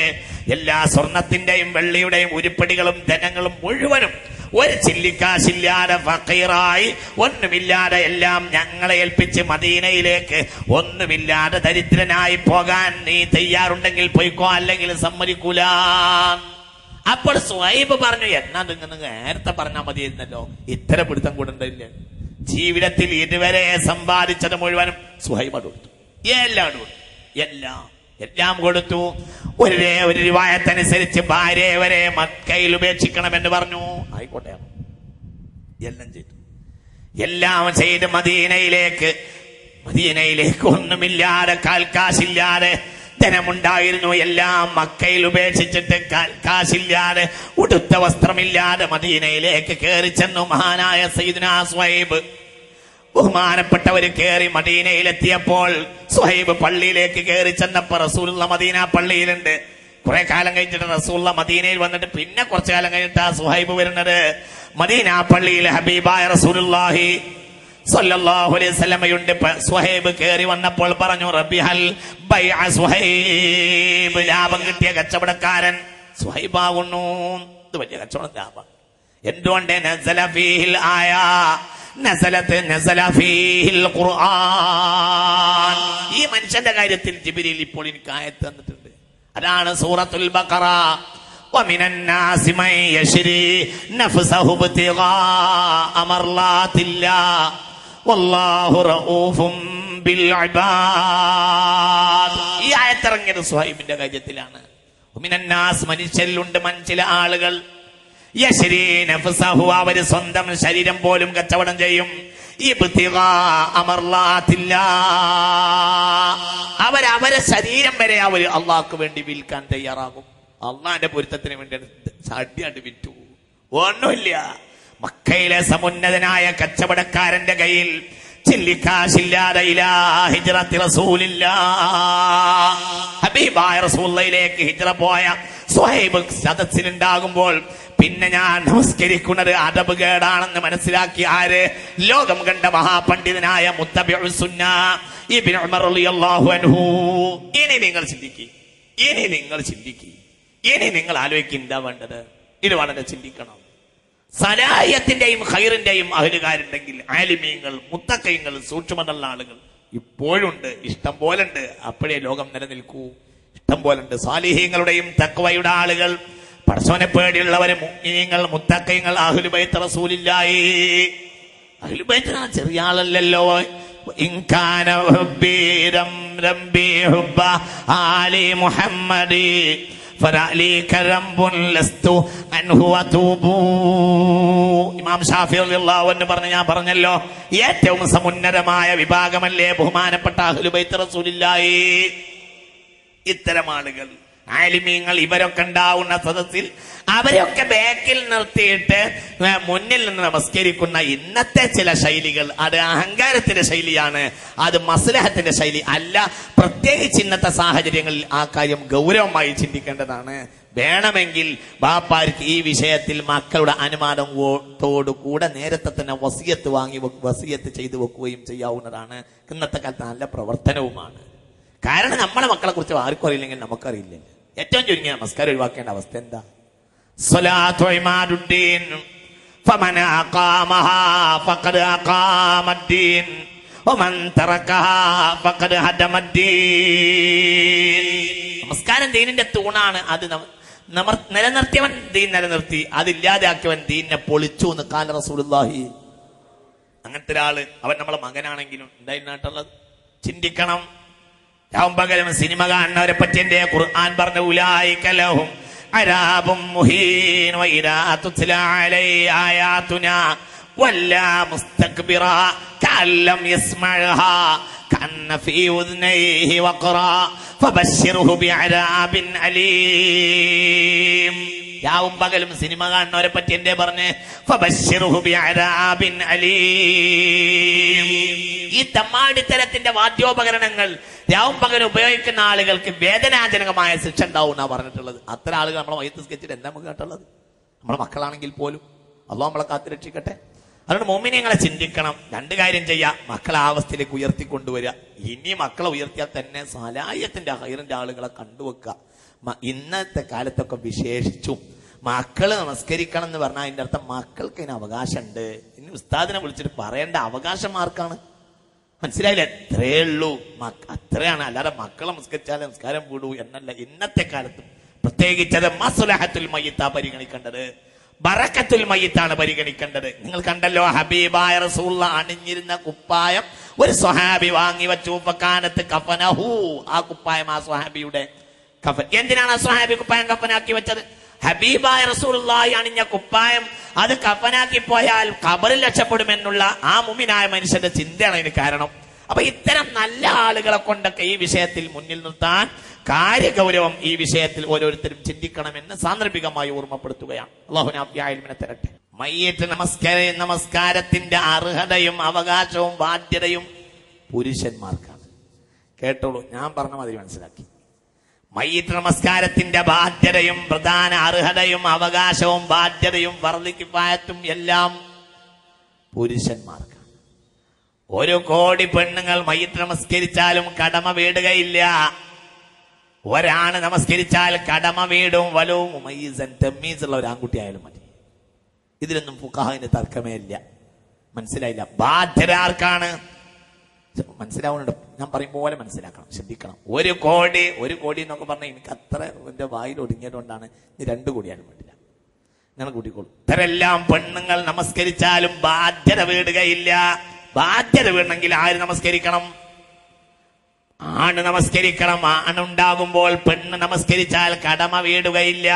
എല്ലാ സ്വർണത്തിന്റെയും വെള്ളിയുടെയും ഉരുപ്പടികളും ധനങ്ങളും മുഴുവനും ഒരു ചില്ലിക്കാശില്ലാതെ ഫഖീറായി ഒന്നുമില്ലാതെ എല്ലാം ഞങ്ങളെ ഏൽപ്പിച്ച് മദീനയിലേക്ക് ഒന്നുമില്ലാതെ ദരിദ്രനായി പോകാൻ നീ തയ്യാറുണ്ടെങ്കിൽ പോയിക്കോ, അല്ലെങ്കിൽ സമ്മതിക്കൂല. അപ്പോൾ സുഹൈബ് പറഞ്ഞു, എന്നാ നിങ്ങൾ നേരത്തെ പറഞ്ഞാൽ മതിയായിരുന്നല്ലോ, ഇത്ര പിടുത്തം കൂടണ്ടില്ല. ജീവിതത്തിൽ ഇതുവരെ സമ്പാദിച്ചത് മുഴുവനും സുഹൈബ് കൊടുത്തു. എല്ലാം കൊടുത്തു. ഒരു റിവായത്തനുസരിച്ച് ഭാര്യയെ വരെ മക്കയിൽ ഉപേക്ഷിക്കണമെന്ന് പറഞ്ഞു. ആയിക്കോട്ടെ, എല്ലാം ചെയ്ത് മദീനയിലേക്ക് ഒന്നുമില്ലാതെ, കാൽക്കാശില്ലാതെ, ധനമുണ്ടായിരുന്നു, എല്ലാം മക്കയിൽ ഉപേക്ഷിച്ചിട്ട് കാശില്ലാതെ, ഉടുത്ത വസ്ത്രമില്ലാതെ മദീനയിലേക്ക് കയറി ചെന്നു മഹാനായ സയ്യിദുനാ സുഹൈബ്. ബഹുമാനപ്പെട്ടവര് കയറി മദീനയിലെത്തിയപ്പോൾ സുഹൈബ് പള്ളിയിലേക്ക് കയറി ചെന്നപ്പോ റസൂലുള്ള മദീന പള്ളിയിലുണ്ട്. കുറെ കാലം കഴിഞ്ഞിട്ട് റസൂലുള്ള മദീനയിൽ വന്നിട്ട് പിന്നെ കുറച്ചു കാലം കഴിഞ്ഞിട്ടാ സുഹൈബ് വരുന്നത്. മദീന പള്ളിയിൽ ഹബീബായ റസൂലുള്ളാഹി സ്വല്ലല്ലാഹു അലൈഹി വസല്ലമയുണ്ട്. സുഹൈബ് കയറി വന്നപ്പോൾ പറഞ്ഞു, റബിഹൽ ബൈഅ സുഹൈബ്, ലാഭം കിട്ടിയ കച്ചവടക്കാരൻ സുഹൈബാകുന്നു. ഇത് വലിയ കച്ചവടം, ലാഭം. എന്തുകൊണ്ട്? നസല ഫീഹിൽ ആയ നസല ഫീഹിൽ ഖുർആൻ. ഈ മനുഷ്യന്റെ കാര്യത്തിൽ ജിബ്രീൽ ഇപ്പോൾ എനിക്ക് ആയത്ത് തന്നിട്ടുണ്ട്. അതാണ് സൂറത്തുൽ ബഖറ. വമിനൻ നാസി മൻ യശ്രി നഫ്സഹു ഇബ്തിഗാഅ മർളാത്തില്ലാഹ് വല്ലാഹു റഊഫും ബിൽ ഇബാദ്. ഈ ആയത്ത് ഇറങ്ങിയത് സുഹൈബിന്റെ കാര്യത്തിലാണ്. വമിനൻ നാസ്, മനുഷ്യരിലുണ്ട് ചില ആളുകൾ, യശ്രീ നഫ്സഹു, അവര് സ്വന്തം ശരീരം പോലും കച്ചവടം ചെയ്യും. ഇബ്തിഗാഅ മർളാത്തില്ലാഹ്, അവരെ ശരീരം വരെ അവര് അള്ളാഹ്ക്ക് വേണ്ടി വിൽക്കാൻ തയ്യാറാകും. അള്ളാന്റെ പൊരുത്തത്തിന് വേണ്ടി ചാടിയാണ്ട് വിറ്റു. ഒന്നുമില്ല. മക്കയിലെ സമുന്നതനായ കച്ചവടക്കാരന്റെ കയ്യിൽ ചില്ലിക്കാശില്ലാതെ ഇലാ ഹിജ്റത്തി റസൂലില്ലാഹ്, ഹബീബായ റസൂലുള്ളാഹിയിലേക്ക് ഹിജ്റ പോയ സുഹൈബ് സദസ്സിലുണ്ടാകുമ്പോൾ പിന്നെ ഞാൻ നമസ്കരിക്കുന്നത് അദബ് കേടാണെന്ന് മനസ്സിലാക്കി ആര്? ലോകം കണ്ട മഹാപണ്ഡിതനായ മുത്തബിഉ സുന്ന ഇബ്നു ഉമർ റളിയല്ലാഹു അൻഹു. ഇനി നിങ്ങൾ ചിന്തിക്കുക, ഇനി നിങ്ങൾ ആലോചിക്കുക, എന്താ വേണ്ടത്? ഇത് വളരെ ചിന്തിക്കണം. സലാഹത്തിന്റെയും ഖൈറിന്റെയും അഹ്ലുകാരുണ്ടെങ്കിൽ, ആലിമീങ്ങൾ, മുത്തഖീങ്ങൾ, സൂക്ഷ്മതയുള്ള ആളുകൾ ഇപ്പോഴുണ്ട്, ഇഷ്ടം പോലുണ്ട്. അപ്പോഴേ ലോകം നിലനിൽക്കൂ. ഇഷ്ടം പോലുണ്ട്. സാലിഹീങ്ങളുടെയും തഖ്വയുടെ ആളുകൾ, പടച്ചോനെ പേടിയുള്ളവര്, മുഅ്മിനീങ്ങൾ, മുത്തഖീങ്ങൾ, അഹ്ലു ബൈത്ത് റസൂലില്ലാഹി. അഹ്ലു ബൈത്ത് ചെറിയ ആളല്ലല്ലോ. ഇൻകാന ഹുബ്ബി റബ്ബി ഹുബ്ബ ആലി മുഹമ്മദി ഫറഅലി കറംബുൻ ലസ്തു അൻഹു വതൂബു. ഇമാം ശാഫിഈ റളിയല്ലാഹു അൻഹു പറഞ്ഞു, ഞാൻ പറഞ്ഞല്ലോ, ഏറ്റവും സമുന്നതമായ വിഭാഗമല്ലേ ബഹുമാനപ്പെട്ട അഹ്ലു ബൈത്ത് റസൂലില്ലാഹി. ഇത്തരം ആളുകൾ, ആലിമീങ്ങൾ, ഇവരൊക്കെ ഉണ്ടാവുന്ന സദസ്സിൽ അവരൊക്കെ ബാക്കിൽ നിർത്തിയിട്ട് മുന്നിൽ നിന്ന് നമസ്കരിക്കുന്ന ഇന്നത്തെ ചില ശൈലികൾ, അത് അഹങ്കാരത്തിന്റെ ശൈലിയാണ്, അത് മസ്ലഹത്തിന്റെ ശൈലി അല്ല. പ്രത്യേകിച്ച് ഇന്നത്തെ സാഹചര്യങ്ങളിൽ ആ കാര്യം ഗൗരവമായി ചിന്തിക്കേണ്ടതാണ്. വേണമെങ്കിൽ ബാപ്പാർക്ക് ഈ വിഷയത്തിൽ മക്കളുടെ അനുമാനത്തോടു കൂടെ നേരത്തെ തന്നെ വസിയത്ത് ചെയ്തു വെക്കുകയും ചെയ്യാവുന്നതാണ്. ഇന്നത്തെ കാലത്ത് നല്ല പ്രവർത്തനവുമാണ്. കാരണം നമ്മളെ മക്കളെ കുറിച്ച് ആർക്കും അറിയില്ലെങ്കിൽ നമുക്കറിയില്ല. ഏറ്റവും ചുരുങ്ങിയ നമസ്കാരം ഒഴിവാക്കേണ്ട അവസ്ഥ എന്താ? സ്വലാത്തു ഇമാദുദ്ദീൻ ഫമൻ അഖാമഹാ ഫഖദ് അഖാമദ്ദീൻ വമൻ തറകഹാ ഫഖദ് ഹദമദ്ദീൻ. നമസ്കാരം ദീനിന്റെ തൂണാണ്. അത് നിലനിർത്തിയവൻ ദീൻ നിലനിർത്തി, അതില്ലാതെയാക്കിയവൻ ദീനിനെ പൊളിച്ചു എന്ന് ഖാല റസൂലുള്ളാഹി. അങ്ങനത്തെ ഒരാള് അവൻ നമ്മളെ മകനാണെങ്കിലും എന്തായിട്ടുള്ളത് ചിന്തിക്കണം. രാവും പകലും സിനിമ കാണുന്നവരെ പറ്റി എന്റെ ഖുർആൻ പറഞ്ഞ ഉലൈക ലഹും അരാബും മുഹീൻ വഇദാ തുത്ലാ അലൈഹി ആയാതുനാ വല്ലാ മുസ്തക്ബിറ കഅല്ലം യസ്മഅഹാ കഅന്ന ഫീ ഉദ്നൈഹി വഖറാ ഫബശ്ശിർഹു ബിഅദാബിൻ അലീം. രാവും പകലും സിനിമ കാണുന്നവരെ പറ്റി എന്തേ പറഞ്ഞ് ഫബശ്ശിർഹു ബിഅദാബിൻ അലീം. ഈ തമ്മാടിത്തരത്തിന്റെ വാദ്യോപകരണങ്ങൾ രാവും പകലും ഉപയോഗിക്കുന്ന ആളുകൾക്ക് വേദനാജനകമായ ശിക്ഷ ഉണ്ടാവും എന്നാ പറഞ്ഞിട്ടുള്ളത്. അത്തരം ആളുകൾ നമ്മളെ മയ്യത്ത് സ്കെച്ചിട്ട് എന്താ നമുക്ക് കേട്ടുള്ളത്? നമ്മളെ മക്കളാണെങ്കിൽ പോലും അല്ലാഹു നമ്മളെ കാത്തുരക്ഷിക്കട്ടെ. അതുകൊണ്ട് മുഅ്മിനീങ്ങളെ ചിന്തിക്കണം. രണ്ട് കാര്യം ചെയ്യാം. മക്കളെ ആ അവസ്ഥയിലേക്ക് ഉയർത്തിക്കൊണ്ടുവരിക. ഇനി മക്കളെ ഉയർത്തിയാൽ തന്നെ സലായത്തിന്റെ ഹൈറിന്റെ ആളുകളെ കണ്ടുവെക്കുക. ഇന്നത്തെ കാലത്തൊക്കെ വിശേഷിച്ചും മക്കള് നമസ്കരിക്കണം എന്ന് പറഞ്ഞാൽ അതിന്റെ അർത്ഥം മക്കൾക്ക് ഇതിന് അവകാശമുണ്ട്. ഇനി ഉസ്താദിനെ വിളിച്ചിട്ട് പറയേണ്ട അവകാശം ആർക്കാണ്? മനസ്സിലായില്ലേ? അത്രേ ഉള്ളൂ. അത്രയാണ്. അല്ലാതെ മക്കളെ നമസ്കരിച്ചാൽ നമസ്കാരം വിടൂ എന്നല്ല. ഇന്നത്തെ കാലത്ത് പ്രത്യേകിച്ചത് മസ്ലഹത്തുൽ മയ്യിത്താ പരിഗണിക്കേണ്ടത്, ബറക്കത്തുൽ മയ്യിത്താണ് പരിഗണിക്കേണ്ടത്. നിങ്ങൾ കണ്ടല്ലോ, ഹബീബായ റസൂലുള്ളാഹി അണിഞ്ഞിരുന്ന കുപ്പായം ഒരു സ്വഹാബി വാങ്ങി വെച്ചു. ഫകാനത്ത് കഫനഹു, ആ കുപ്പായം ആ സ്വഹാബിയുടെ കഫൻ. എന്തിനാണ് ആ സ്വഹാബി കുപ്പായം കഫനാക്കി വെച്ചത്? ഹബീബായ റസൂലുള്ളാഹി അണിഞ്ഞ കുപ്പായം അത് കഫനാക്കി പോയാൽ ഖബറിൽ രക്ഷപ്പെടുമെന്നുള്ള ആ മുഅ്മിനായ മനുഷ്യന്റെ ചിന്തയാണ് ഇതിന് കാരണം. അപ്പൊ ഇത്തരം നല്ല ആളുകളെ കൊണ്ടൊക്കെ ഈ വിഷയത്തിൽ മുന്നിൽ നിർത്താൻ കാര്യഗൗരവം ഈ വിഷയത്തിൽ ഓരോരുത്തരും ചിന്തിക്കണമെന്ന് സാന്ദർഭികമായി ഓർമ്മപ്പെടുത്തുകയാണ്. അല്ലാഹു ആഫിയത്തിനെ തരട്ടെ. മയ്യിത്ത് നമസ്കാരത്തിന്റെ അർഹതയും അവകാശവും ബാധ്യതയും പുരുഷന്മാർക്കാണ്. കേട്ടോളൂ, ഞാൻ പറഞ്ഞ മാതിരി മനസ്സിലാക്കി. മയ്യിത്ത് നമസ്കാരത്തിന്റെ ബാധ്യതയും പ്രധാന അർഹതയും അവകാശവും ബാധ്യതയും ഫർള് കിഫായത്തും എല്ലാം പുരുഷന്മാർക്കാണ്. 1 കോടി പെണ്ണുങ്ങൾ മയ്യിത്ത് നമസ്കരിച്ചാലും കടമ വീടുകയില്ല. ഒരാണ് നമസ്കരിച്ചാൽ കടമ വീടും. വലവും മുമയ്യിസൻ, തമ്മീസുള്ള ഒരു ആൺകുട്ടി ആയാലും മതി. ഇതിലൊന്നും ഫുഖഹാഇന് തർക്കമേ ഇല്ല. മനസ്സിലായില്ല? ബാധ്യത ആർക്കാണ്? മനസ്സിലാവുന്നുണ്ട്? ഞാൻ പറയും പോലെ മനസ്സിലാക്കണം, ശ്രദ്ധിക്കണം. 1 കോടി എന്നൊക്കെ പറഞ്ഞാൽ എനിക്ക് അത്ര എന്റെ വായിൽ ഒടുങ്ങിയതുകൊണ്ടാണ്. ഇനി 2 കോടിയാലും വേണ്ടില്ല, ഞാൻ കൂട്ടിക്കോളൂ. ഇത്തരെല്ലാം പെണ്ണുങ്ങൾ നമസ്കരിച്ചാലും ബാധ്യത വീടുകയില്ല. ബാധ്യത വീടണമെങ്കിൽ ആര് നമസ്കരിക്കണം? ആണ് നമസ്കരിക്കണം. ആണുണ്ടാകുമ്പോൾ പെണ്ണ് നമസ്കരിച്ചാൽ കടമ വീടുകയില്ല.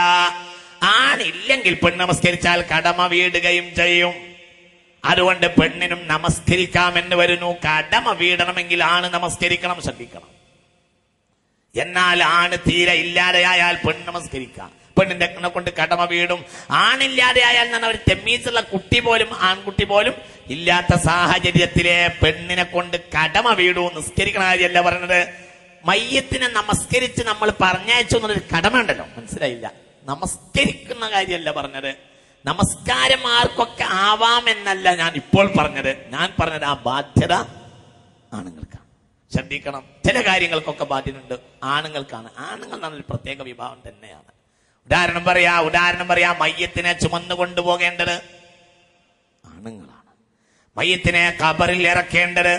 ആണില്ലെങ്കിൽ പെണ്ണ് നമസ്കരിച്ചാൽ കടമ വീടുകയും ചെയ്യും. അതുകൊണ്ട് പെണ്ണിനും നമസ്കരിക്കാമെന്ന് വരുന്നു. കടമ വീടണമെങ്കിൽ ആണ് നമസ്കരിക്കണം, ശ്രദ്ധിക്കണം. എന്നാൽ ആണ് തീരെ ഇല്ലാതെയായാൽ പെണ്ണ് നമസ്കരിക്കാം. പെണ്ണിന്റെ കൊണ്ട് കടമ വീടും. ആണില്ലാതെയായാൽ ഒരു തെമ്മീസുള്ള കുട്ടി പോലും ആൺകുട്ടി പോലും ഇല്ലാത്ത സാഹചര്യത്തിലെ പെണ്ണിനെ കൊണ്ട് കടമ വീടൂ. നിസ്കരിക്കണ കാര്യമല്ല പറഞ്ഞത്. മയ്യത്തിനെ നമസ്കരിച്ച് നമ്മൾ പറഞ്ഞയച്ചു എന്നൊരു കടമ ഉണ്ടല്ലോ, മനസ്സിലായില്ല? നമസ്കരിക്കുന്ന കാര്യമല്ല പറഞ്ഞത്. നമസ്കാരം ആർക്കൊക്കെ ആവാമെന്നല്ല ഞാൻ ഇപ്പോൾ പറഞ്ഞത്. ഞാൻ പറഞ്ഞത് ആ ബാധ്യത ആണുങ്ങൾക്കാണ്. ശ്രദ്ധിക്കണം. ചില കാര്യങ്ങൾക്കൊക്കെ ബാധ്യതയുണ്ട്, ആണുങ്ങൾക്കാണ്. ആണുങ്ങൾ എന്നൊരു പ്രത്യേക വിഭാഗം തന്നെയാണ്. ഉദാഹരണം പറയാ മയ്യത്തിനെ ചുമന്നു കൊണ്ടുപോകേണ്ടത് ആണുങ്ങളാണ്. മയ്യത്തിനെ ഖബറിൽ ഇറക്കേണ്ടത്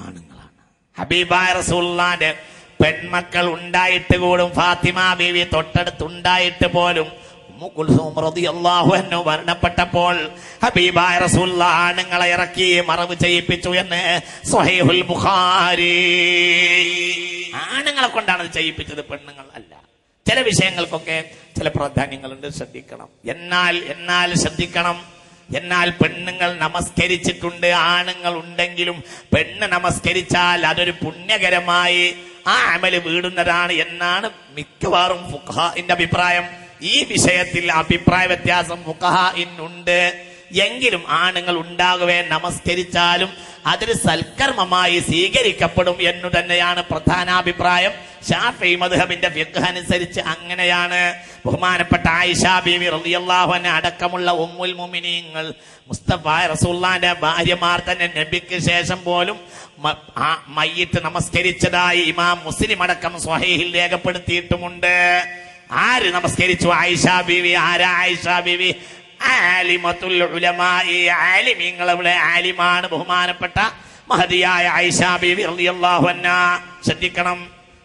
ആണുങ്ങളാണ്. ഹബീബായ റസൂലുള്ളാഹിന്റെ പെൺമക്കൾ ഉണ്ടായിട്ട് കൂടും, ഫാത്തിമ ബീവി തൊട്ടടുത്തുണ്ടായിട്ട് പോലും ഉമ്മു കുൽസൂം റളിയല്ലാഹു അൻഹു മരണപ്പെട്ടപ്പോൾ ഹബീബായ റസൂലുള്ളാഹി ആണുങ്ങളെ ഇറക്കി മറവ് ചെയ്യിപ്പിച്ചു എന്ന് സ്വഹീഹുൽ ബുഖാരി. ആണുങ്ങളെ കൊണ്ടാണ് അത് ചെയ്യിപ്പിച്ചത്, പെണ്ണുങ്ങൾ അല്ല. ചില വിഷയങ്ങൾക്കൊക്കെ ചില പ്രാധാന്യങ്ങളുണ്ട്, ശ്രദ്ധിക്കണം. എന്നാൽ ശ്രദ്ധിക്കണം. എന്നാൽ പെണ്ണുങ്ങൾ നമസ്കരിച്ചിട്ടുണ്ട്, ആണുങ്ങൾ ഉണ്ടെങ്കിലും പെണ്ണ് നമസ്കരിച്ചാൽ അതൊരു പുണ്യകരമായി ആ അമല് വീടുന്നതാണ് എന്നാണ് മിക്കവാറും ഫുഖഹാഇന്റെ അഭിപ്രായം. ഈ വിഷയത്തിൽ അഭിപ്രായ വ്യത്യാസം ഫുഖഹാഇനുണ്ട്. എങ്കിലും ആണുങ്ങൾ ഉണ്ടാകുവേ നമസ്കരിച്ചാലും അതൊരു സൽക്കർമ്മമായി സ്വീകരിക്കപ്പെടും എന്നു തന്നെയാണ് പ്രധാനാഭിപ്രായം. ശാഫിഈ മദ്ഹബിന്റെ ഫിഖ് അനുസരിച്ച് അങ്ങനെയാണ്. ബഹുമാനപ്പെട്ട ആയിഷ ബീവി റളിയല്ലാഹു അൻഹ അടക്കമുള്ള ഉമ്മുൽ മുഅ്മിനീങ്ങൾ മുസ്തഫ റസൂലുള്ളാഹിന്റെ ഭാര്യമാർ തന്നെ നബിക്ക് ശേഷം പോലും മയ്യിത്ത് നമസ്കരിച്ചതായി ഇമാം മുസ്ലിം അടക്കം സ്വഹീഹിൽ രേഖപ്പെടുത്തിയിട്ടുമുണ്ട്. ആര് നമസ്കരിച്ചു? ആയിഷ ബീവി. ആരാ ആയിഷ ബീവി? ആലിമത്തുൽ ഉലമാഇ, ആലിമീങ്ങളുടെ ആലിമാണ് ബഹുമാനപ്പെട്ട മഹദിയായ ആയിഷ ബീവി റളിയല്ലാഹു അൻഹ.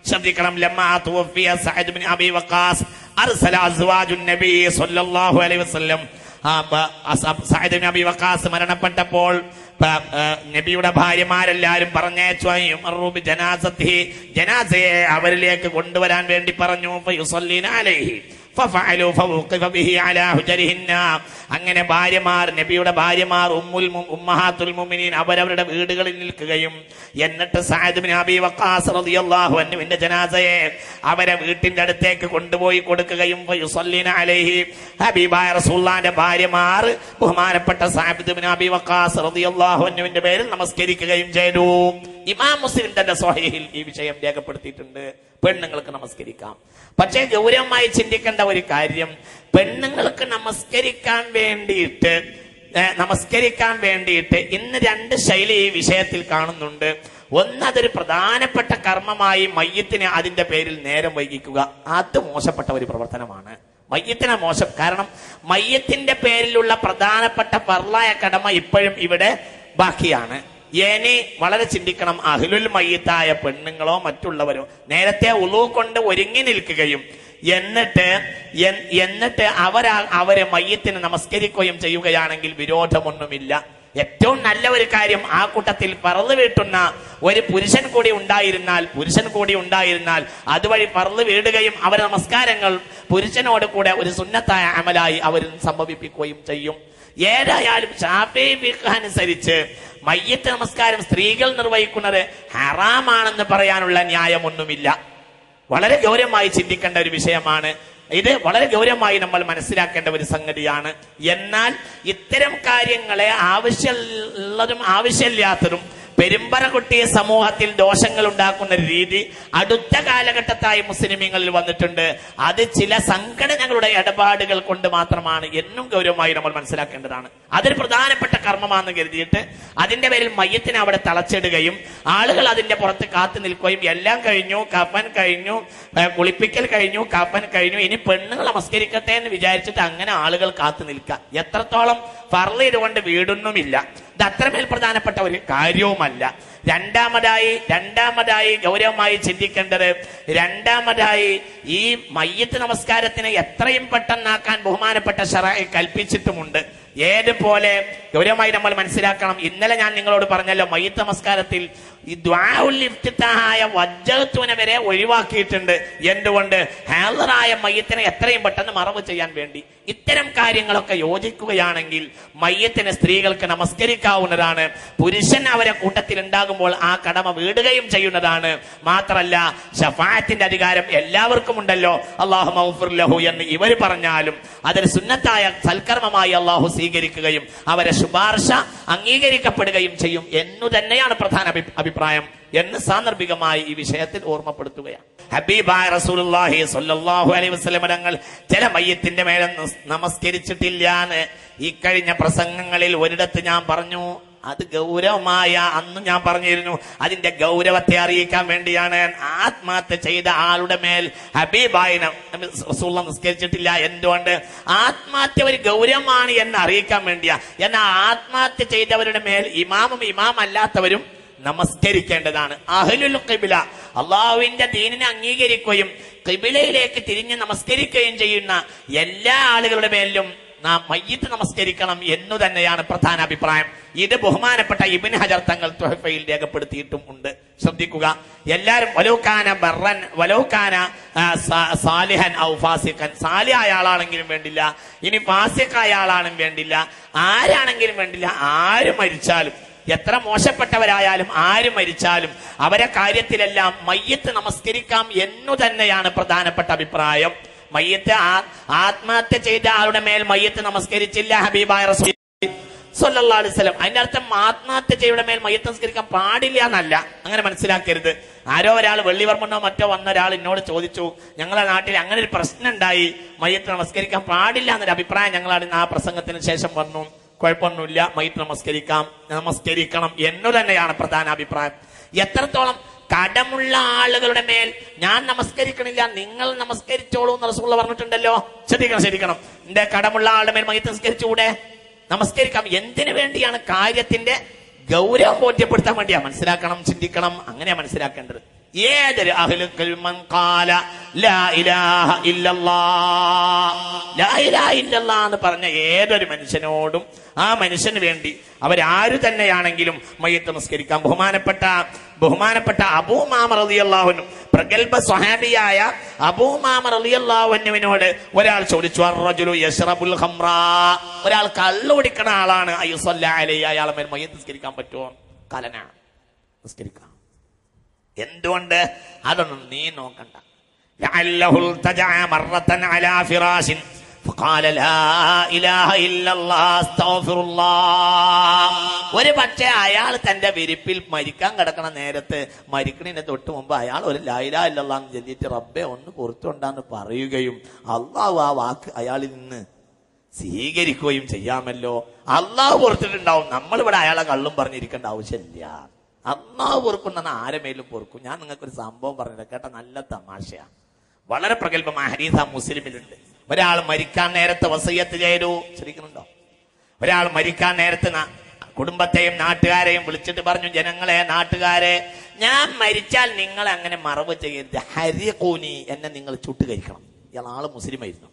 ശ്രദ്ധിക്കണം. ലമ്മാ തുവഫിയ സഅദ് ബിൻ അബി വഖാസ് അർസല അസ്വാജുൻ നബി സ്വല്ലല്ലാഹു അലൈഹി വസല്ലം. സഅദ് ബിൻ അബി വഖാസ് മരണപ്പെട്ടപ്പോൾ നബിയുടെ ഭാര്യമാരെല്ലാരും പറഞ്ഞയച്ചു, ജനാസയെ അവരിലേക്ക് കൊണ്ടുവരാൻ വേണ്ടി പറഞ്ഞു. ഫയുസല്ലീന അലൈഹി, അങ്ങനെ ഭാര്യമാർ, നബിയുടെ ഭാര്യമാർ ഉമ്മഹാത്തുൽ മുഅ്മിനീൻ അവരവരുടെ വീടുകളിൽ നിൽക്കുകയും എന്നിട്ട് സഅദ് ബിൻ അബീ വഖാസ് റളിയല്ലാഹു അൻഹുവിന്റെ ജനാസയെ അവരെ വീട്ടിന്റെ അടുത്തേക്ക് കൊണ്ടുപോയി കൊടുക്കുകയും ഫയുസല്ലീന അലൈഹി ഹബീബായ റസൂലുള്ളാഹിന്റെ ഭാര്യമാർ ബഹുമാനപ്പെട്ട സഅദ് ബിൻ അബീ വഖാസ് റളിയല്ലാഹു അൻഹുവിന്റെ പേരിൽ നമസ്കരിക്കുകയും ചെയ്തു. ഇമാം മുസ്ലിം തന്റെ സ്വഹീഹിൽ ഈ വിഷയം രേഖപ്പെടുത്തിയിട്ടുണ്ട്. പെണ്ണുങ്ങൾക്ക് നമസ്കരിക്കാം. പക്ഷേ ഗൗരവമായി ചിന്തിക്കേണ്ട ഒരു കാര്യം, പെണ്ണുങ്ങൾക്ക് നമസ്കരിക്കാൻ വേണ്ടിയിട്ട് ഇന്ന് രണ്ട് ശൈലി ഈ വിഷയത്തിൽ കാണുന്നുണ്ട്. ഒന്ന്, അതൊരു പ്രധാനപ്പെട്ട കർമ്മമായി മയ്യിത്തിനെ അതിന്റെ പേരിൽ നേരം വൈകിക്കുക. അത് മോശപ്പെട്ട ഒരു പ്രവർത്തനമാണ്. മയ്യിത്തിനെ മോശം, കാരണം മയ്യത്തിന്റെ പേരിലുള്ള പ്രധാനപ്പെട്ട ഫർളായ കടമ ഇപ്പോഴും ഇവിടെ ബാക്കിയാണ്. ഇനി വളരെ ചിന്തിക്കണം. അഹ്ലുൽ മയ്യിത്തായ പെണ്ണുങ്ങളോ മറ്റുള്ളവരോ നേരത്തെ ഉളൂ കൊണ്ട് ഒരുങ്ങി നിൽക്കുകയും എന്നിട്ട് അവരെ മയ്യത്തിന് നമസ്കരിക്കുകയും ചെയ്യുകയാണെങ്കിൽ വിരോധമൊന്നുമില്ല. ഏറ്റവും നല്ല ഒരു കാര്യം, ആ കൂട്ടത്തിൽ ഫർള് വീട്ടുന്ന ഒരു പുരുഷൻ കൂടി ഉണ്ടായിരുന്നാൽ അതുവഴി ഫർള് വീടുകയും അവരുടെ നമസ്കാരങ്ങൾ പുരുഷനോട് കൂടെ ഒരു സുന്നത്തായ അമലായി അവർ സംഭവിപ്പിക്കുകയും ചെയ്യും. ഏതായാലും ശാഫിഈ ഫിഖ് അനുസരിച്ച് മയ്യിത്ത് നമസ്കാരം സ്ത്രീകൾ നിർവഹിക്കുന്നത് ഹറാമാണെന്ന് പറയാനുള്ള ന്യായമൊന്നുമില്ല. വളരെ ഗൗരവമായി ചിന്തിക്കേണ്ട ഒരു വിഷയമാണ് ഇത്. വളരെ ഗൗരവമായി നമ്മൾ മനസ്സിലാക്കേണ്ട ഒരു സംഗതിയാണ്. എന്നാൽ ഇത്തരം കാര്യങ്ങളെ ആവശ്യമുള്ളതും ആവശ്യമില്ലാത്തതും പെരുമ്പറ കൊട്ടിയ സമൂഹത്തിൽ ദോഷങ്ങൾ ഉണ്ടാക്കുന്ന രീതി അടുത്ത കാലഘട്ടത്തായി മുസ്ലിമീങ്ങളിൽ വന്നിട്ടുണ്ട്. അത് ചില സംഘടനകളുടെ ഇടപാടുകൾ കൊണ്ട് മാത്രമാണ് എന്നും ഗൗരവമായി നമ്മൾ മനസ്സിലാക്കേണ്ടതാണ്. അതൊരു പ്രധാനപ്പെട്ട കർമ്മമാണെന്ന് കരുതിയിട്ട് അതിന്റെ പേരിൽ മയ്യത്തിനെ അവിടെ തളച്ചിടുകയും ആളുകൾ അതിന്റെ പുറത്ത് കാത്തു നിൽക്കുകയും എല്ലാം കഴിഞ്ഞു, കഫൻ കഴിഞ്ഞു, കുളിപ്പിക്കൽ കഴിഞ്ഞു, കഫൻ കഴിഞ്ഞു, ഇനി പെണ്ണുങ്ങൾ നമസ്കരിക്കട്ടെ എന്ന് വിചാരിച്ചിട്ട് അങ്ങനെ ആളുകൾ കാത്തു നിൽക്കുക. എത്രത്തോളം ഫർള് ഇതുകൊണ്ട് വീടൊന്നുമില്ല. ഇത് അത്രമേൽ പ്രധാനപ്പെട്ട ഒരു കാര്യവുമല്ല. രണ്ടാമതായി ഗൗരവമായി ചിന്തിക്കേണ്ടത്, ഈ മയ്യിത്ത് നമസ്കാരത്തിനെ എത്രയും പെട്ടെന്നാക്കാൻ ബഹുമാനപ്പെട്ട ശറഅ് കൽപ്പിച്ചിട്ടുമുണ്ട്. ഏതുപോലെ ഗൗരവമായി നമ്മൾ മനസ്സിലാക്കണം. ഇന്നലെ ഞാൻ നിങ്ങളോട് പറഞ്ഞല്ലോ, മയ്യിത്ത് നമസ്കാരത്തിൽ ഈ ദുആഉൽ ഇഫ്തിതാഹായ വജ്ജഹത്തുനെ വരെ ഒഴിവാക്കിയിട്ടുണ്ട്. എന്തുകൊണ്ട്? ഹാളിറായ മയ്യിത്തിനെ എത്രയും പെട്ടെന്ന് മറവ് ചെയ്യാൻ വേണ്ടി. ഇത്തരം കാര്യങ്ങളൊക്കെ യോജിക്കുകയാണെങ്കിൽ മയ്യിത്തിന് സ്ത്രീകൾക്ക് നമസ്കരിക്കാവുന്നതാണ്. പുരുഷൻ അവരെ കൂട്ടത്തിൽ ഉണ്ടാകുമ്പോൾ ആ കടമ വീടുകയും ചെയ്യുന്നതാണ്. മാത്രല്ല, ശഫാഅത്തിന്റെ അധികാരം എല്ലാവർക്കും ഉണ്ടല്ലോ. അല്ലാഹു മഗ്ഫിർ ലഹു എന്ന് ഇവർ പറഞ്ഞാലും അതൊരു സുന്നത്തായ സൽക്കർമ്മമായി അല്ലാഹു സ്വീകരിക്കുകയും അവരെ ശുപാർശ അംഗീകരിക്കപ്പെടുകയും ചെയ്യും എന്നു തന്നെയാണ് പ്രധാന അഭിപ്രായം എന്ന് സാന്ദർഭികമായി ഈ വിഷയത്തിൽ ഓർമ്മപ്പെടുത്തുകയാണ്. ഹബീബായ റസൂലുള്ളാഹി സ്വല്ലല്ലാഹു അലൈഹി വസല്ലം തങ്ങൾ ചില മയ്യിത്തിന്റെ മേലെ നമസ്കരിച്ചിട്ടില്ലാന്ന് ഈ കഴിഞ്ഞ പ്രസംഗങ്ങളിൽ ഒരിടത്ത് ഞാൻ പറഞ്ഞു. അത് ഗൗരവമായ അന്ന് ഞാൻ പറഞ്ഞിരുന്നു. അതിന്റെ ഗൗരവത്തെ അറിയിക്കാൻ വേണ്ടിയാണ്. ആത്മഹത്യ ചെയ്ത ആളുടെ മേൽ ഹബീബായ റസൂലുള്ളാഹി നിസ്കരിച്ചിട്ടില്ല. എന്തുകൊണ്ട്? ആത്മഹത്യ ഒരു ഗൗരവമാണ് എന്ന് അറിയിക്കാൻ വേണ്ടിയാ. എന്നാൽ ആത്മഹത്യ ചെയ്തവരുടെ മേൽ ഇമാമും ഇമാം അല്ലാത്തവരും നമസ്കരിക്കേണ്ടതാണ്. അഹ്ലുൽ ഖിബ്ല, അള്ളാഹുവിന്റെ ദീനിനെ അംഗീകരിക്കുകയും ഖിബ്ലയിലേക്ക് തിരിഞ്ഞ് നമസ്കരിക്കുകയും ചെയ്യുന്ന എല്ലാ ആളുകളുടെ മേലും നാം മയ്യിത്ത് നമസ്കരിക്കണം എന്നു തന്നെയാണ് പ്രധാന അഭിപ്രായം. ഇത് ബഹുമാനപ്പെട്ട ഇബ്നു ഹജർ തങ്ങൾ തുഹഫയിൽ രേഖപ്പെടുത്തിയിട്ടും ഉണ്ട്. ശ്രദ്ധിക്കുക എല്ലാവരും. വലൗകാന സാലിഹൻ ഔ ഫാസിഖൻ, സാലിഹായ ആളാണെങ്കിലും വേണ്ടില്ല, ഇനി ഫാസിഖായ ആളാണെങ്കിലും വേണ്ടില്ല, ആരാണെങ്കിലും വേണ്ടില്ല, ആര് മരിച്ചാലും, എത്ര മോശപ്പെട്ടവരായാലും ആര് മരിച്ചാലും അവരെ കാര്യത്തിലെല്ലാം മയ്യിത്ത് നമസ്കരിക്കാം എന്നു തന്നെയാണ് പ്രധാനപ്പെട്ട അഭിപ്രായം. മയ്യിത്ത് ആത്മഹത്യ ചെയ്ത ആളുടെ മേൽ മയ്യിത്ത് നമസ്കരിച്ചില്ല ഹബീബായ റസൂൽ സ്വല്ലല്ലാഹു അലൈഹി വസല്ലം. അതിന്റെ അർത്ഥം ആത്മഹത്യ ചെയ്യുടെ മേൽ മയ്യിത്ത് നമസ്കരിക്കാൻ പാടില്ല എന്നല്ല. അങ്ങനെ മനസ്സിലാക്കരുത്. ആരോ ഒരാൾ വെള്ളിവർമ്മനോ മറ്റോ വന്ന ഒരാൾ എന്നോട് ചോദിച്ചു, ഞങ്ങളുടെ നാട്ടിൽ അങ്ങനെ ഒരു പ്രശ്നം ഉണ്ടായി, മയ്യിത്ത് നമസ്കരിക്കാൻ പാടില്ല എന്നൊരു അഭിപ്രായം ഞങ്ങളാണ് ആ പ്രസംഗത്തിന് ശേഷം വന്നു. കുഴപ്പമൊന്നുമില്ല, മയ്യിത്ത് നമസ്കരിക്കണം എന്നു തന്നെയാണ് പ്രധാന അഭിപ്രായം. എത്രത്തോളം കടമുള്ള ആളുകളുടെ മേൽ ഞാൻ നമസ്കരിക്കണില്ല, നിങ്ങൾ നമസ്കരിച്ചോളൂ എന്ന് റസൂലുള്ളാഹി പറഞ്ഞിട്ടുണ്ടല്ലോ. ശ്രദ്ധിക്കണം. എന്റെ കടമുള്ള ആളുടെ മേൽ മയ്യിത്ത് നമസ്കരിച്ചുകൂടെ? നമസ്കരിക്കാം. എന്തിനു വേണ്ടിയാണ്? കാര്യത്തിന്റെ ഗൗരവം ബോധ്യപ്പെടുത്താൻ വേണ്ടിയാ. മനസ്സിലാക്കണം, ചിന്തിക്കണം. അങ്ങനെയാ മനസ്സിലാക്കേണ്ടത്. ഏതൊരു അഹ്ലുൽ മൻ ഖാല ലാ ഇലാഹ ഇല്ലല്ലാഹ്, ലാ ഇലാഹ ഇല്ലല്ലാഹ് എന്ന് പറഞ്ഞ ഏതൊരു മനുഷ്യനോടും ആ മനുഷ്യന് വേണ്ടി അവരാരു തന്നെയാണെങ്കിലും മയ്യിത്ത് നിസ്കരിക്കാം. ബഹുമാനപ്പെട്ട അബൂ ഉമാമ റളിയല്ലാഹു അൻഹു, പ്രഗൽഭ സ്വഹാബിയായ അബൂ ഉമാമ റളിയല്ലാഹു അൻഹുവിനോട് ഒരാൾ ചോദിച്ചു, അർറജുലു യശ്റബുൽ ഖംറ, ഒരാൾ കള്ള് കുടിക്കണ ആളാണ്, അയുസല്ല അലൈഹി, അയാളെ മേൽ മയ്യിത്ത് നിസ്കരിക്കാൻ പറ്റുമോ? കലന നിസ്കരിക്കാം. എന്തുകൊണ്ട്? അതൊന്നും നീ നോക്കണ്ട. ലഅല്ലഹുൽ തജഅ മറത്തൻ അലാ ഫിറാശിൻ ഫഖാല ലാ ഇലാഹ ഇല്ലല്ലാഹ് അസ്തഗ്ഫിറുല്ലാഹ്. ഒരു പക്ഷേ അയാൾ തന്റെ വിരിപ്പിൽ മരിക്കാൻ കിടക്കണ നേരത്ത്, മരിക്കണതിന് തൊട്ട് മുമ്പ് അയാൾ ഒരു ലാ ഇലാഹ ഇല്ലല്ലാഹ് എന്ന് ചൊല്ലിയിട്ട് റബ്ബേ ഒന്ന് പുറത്തുണ്ടാന്ന് പറയുകയും അള്ളാഹു ആ വാക്ക് അയാളിൽ നിന്ന് സ്വീകരിക്കുകയും ചെയ്യാമല്ലോ. അള്ളാഹു പുറത്തിട്ടുണ്ടാവും. നമ്മളിവിടെ അയാളെ കള്ളും പറഞ്ഞിരിക്കേണ്ട ആവശ്യമില്ല. അള്ളാഹു പൊറുക്കുന്ന ആരെമേലും പൊറുക്കും. ഞാൻ നിങ്ങൾക്കൊരു സംഭവം പറഞ്ഞില്ല, കേട്ട നല്ല തമാശയാണ്. വളരെ പ്രഗൽഭമായ ഹദീസ് മുസ്ലിമിലുണ്ട്. ഒരാൾ മരിക്കാൻ നേരത്തെ വസിയത്ത് ചെയ്തു. ശ്രദ്ധിക്കുന്നുണ്ടോ? ഒരാൾ മരിക്കാൻ നേരത്തെ കുടുംബത്തെയും നാട്ടുകാരെയും വിളിച്ചിട്ട് പറഞ്ഞു, ജനങ്ങളെ, നാട്ടുകാരെ, ഞാൻ മരിച്ചാൽ നിങ്ങൾ അങ്ങനെ മറവ് ചെയ്യരുത്. ഹരിഖൂനി, എന്നെ നിങ്ങൾ ചുട്ടുകരിക്കണം. ഇയാൾ ആള് മുസ്ലിമായിരുന്നു,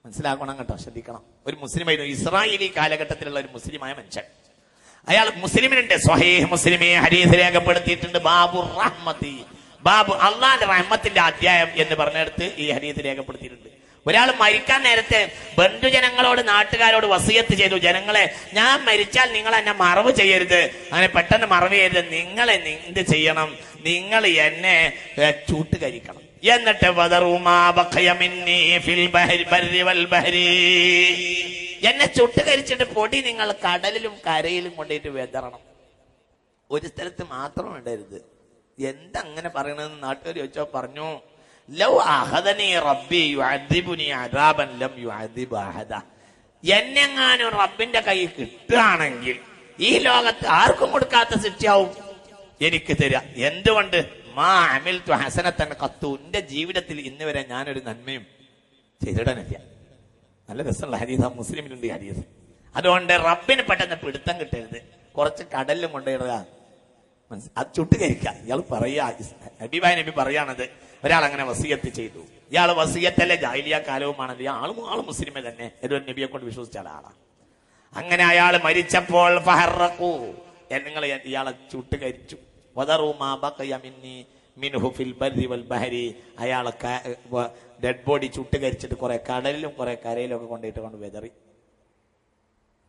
മനസ്സിലാക്കണം കേട്ടോ, ശ്രദ്ധിക്കണം. ഒരു മുസ്ലിമായിരുന്നു, ഇസ്രായേലി കാലഘട്ടത്തിലുള്ള ഒരു മുസ്ലിമായ മനുഷ്യൻ. അയാൾ മുസ്ലിമിനുണ്ട്, സ്വഹീഹ് മുസ്ലിമെ ഹദീസ് രേഖപ്പെടുത്തിയിട്ടുണ്ട്. ബാബു റഹ്മത്തി, ബാബു അള്ളാന്റെ റഹ്മത്തിന്റെ അധ്യായം എന്ന് പറഞ്ഞെടുത്ത് ഈ ഹദീസ് രേഖപ്പെടുത്തിയിട്ടുണ്ട്. ഒരാൾ മരിക്കാൻ നേരത്തെ ബന്ധുജനങ്ങളോട്, നാട്ടുകാരോട് വസിയത്ത് ചെയ്തു, ജനങ്ങളെ, ഞാൻ മരിച്ചാൽ നിങ്ങൾ എന്നെ മറവ് ചെയ്യരുത്, അങ്ങനെ പെട്ടെന്ന് മറവ് ചെയ്യരുത്. നിങ്ങളെ എന്ത് ചെയ്യണം? നിങ്ങൾ എന്നെ ചൂട്ടുകരിക്കണം. എന്നിട്ട് എന്നെ ചുട്ടുകരിച്ചിട്ട് പൊടി നിങ്ങൾ കടലിലും കരയിലും കൊണ്ടുപോയിട്ട് വെതറണം. ഒരു സ്ഥലത്ത് മാത്രം ഇടരുത്. എന്തങ്ങനെ പറയണെന്ന് നാട്ടുകാർ ചോദിച്ചോ പറഞ്ഞു, ലൗ അഹദനി റബ്ബി യുഅദിബുനി അദാബൻ ലം യുഅദിബ് അഹദ. എന്നെങ്ങാനും റബ്ബിന്റെ കൈ കിട്ടുകയാണെങ്കിൽ ഈ ലോകത്ത് ആർക്കും കൊടുക്കാത്ത ശിക്ഷയാവും എനിക്ക് തരിക. എന്തുകൊണ്ട്? മാ അമിൽതു ഹസനത്തൻ ഖത്തു, എന്റെ ജീവിതത്തിൽ ഇന്ന് വരെ ഞാനൊരു നന്മയും ചെയ്തിടനില്ല. നല്ല രസമുള്ള ഹദീസ്, മുസ്ലിമിലുണ്ട് ഹദീസ്. അതുകൊണ്ട് റബ്ബിന് പെട്ടെന്ന് പിടുത്തം കിട്ടരുത്. കുറച്ച് കടലിലും കൊണ്ടുപോയിടുക, അത് ചുട്ടുകരിക്കുക. ഇയാൾ പറയാ, ഹബീബായ നബി പറയാണത്. ഒരാൾ അങ്ങനെ വസിയത്ത് ചെയ്തു. ഇയാൾ വസിയത്തല്ലേ, ജാഹിലിയ കാലവുമാണല്ലോ. ആള് മുസ്ലിമെ തന്നെ, ഏതൊരു നബിയെ കൊണ്ട് വിശ്വസിച്ച ആളാണ്. അങ്ങനെ അയാൾ മരിച്ചപ്പോൾ ഫഹറഖു, നിങ്ങൾ ഇയാളെ ചുട്ടുകരിച്ചു. വദറു മാ ബഖയ മിൻഹു ഫിൽ ബർരി വൽ ബഹരി, അയാളെ ഡെഡ് ബോഡി ചുട്ടുകരിച്ചിട്ട് കുറെ കടലിലും കുറെ കരയിലും ഒക്കെ കൊണ്ടുപോയിട്ട് കൊണ്ട് വെതറി.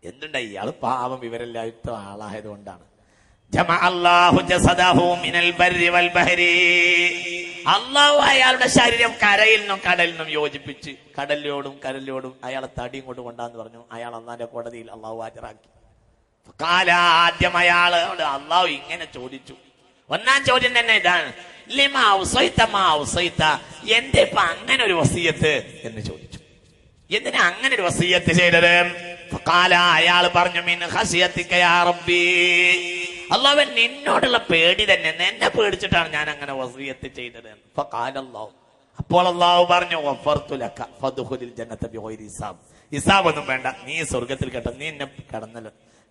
എന്തുണ്ടായി? ഇയാൾ പാവം വിവരമില്ലാത്ത ആളായത് കൊണ്ടാണ്. അള്ളാഹു അയാളുടെ ശരീരം കരയിൽ നിന്നും കടലിൽ നിന്നും യോജിപ്പിച്ച്, കടലിലോടും അയാളെ തടിയും കൊണ്ട് കൊണ്ടാന്ന് പറഞ്ഞു. അയാൾ അള്ളാന്റെ കോടതിയിൽ അള്ളാഹു ഹാജരാക്കി. ആദ്യം അയാളോട് അള്ളാഹു ഇങ്ങനെ ചോദിച്ചു. ഒന്നാം ചോദ്യം തന്നെ ഇതാണ്, ലിമാ ഔസൈത മാ ഔസൈത, എന്റെ ഇപ്പൊ അങ്ങനെ ഒരു വസിയത്ത് എന്ന് ചോദിച്ചു. എന്തിനാ അങ്ങനെ ഒരു വസിയത്ത് ചെയ്തത്? അയാൾ പറഞ്ഞു, മിൻ ഖശിയതിക യാ റബ്ബി, അല്ലാഹുവേ, നിന്നോടുള്ള പേടി തന്നെ, എന്നെ പേടിച്ചിട്ടാണ് ഞാൻ അങ്ങനെ വസിയത്ത് ചെയ്തത്. അപ്പോൾ അള്ളാഹു പറഞ്ഞു, ഗഫർതു ലക ഫദ്ഖുലിൽ ജന്നത ബിഗൈരി ഹിസാബ്. ഹിസാബ് ഒന്നും വേണ്ട, നീ സ്വർഗത്തിൽ കേട്ടോ, നീ എന്നെ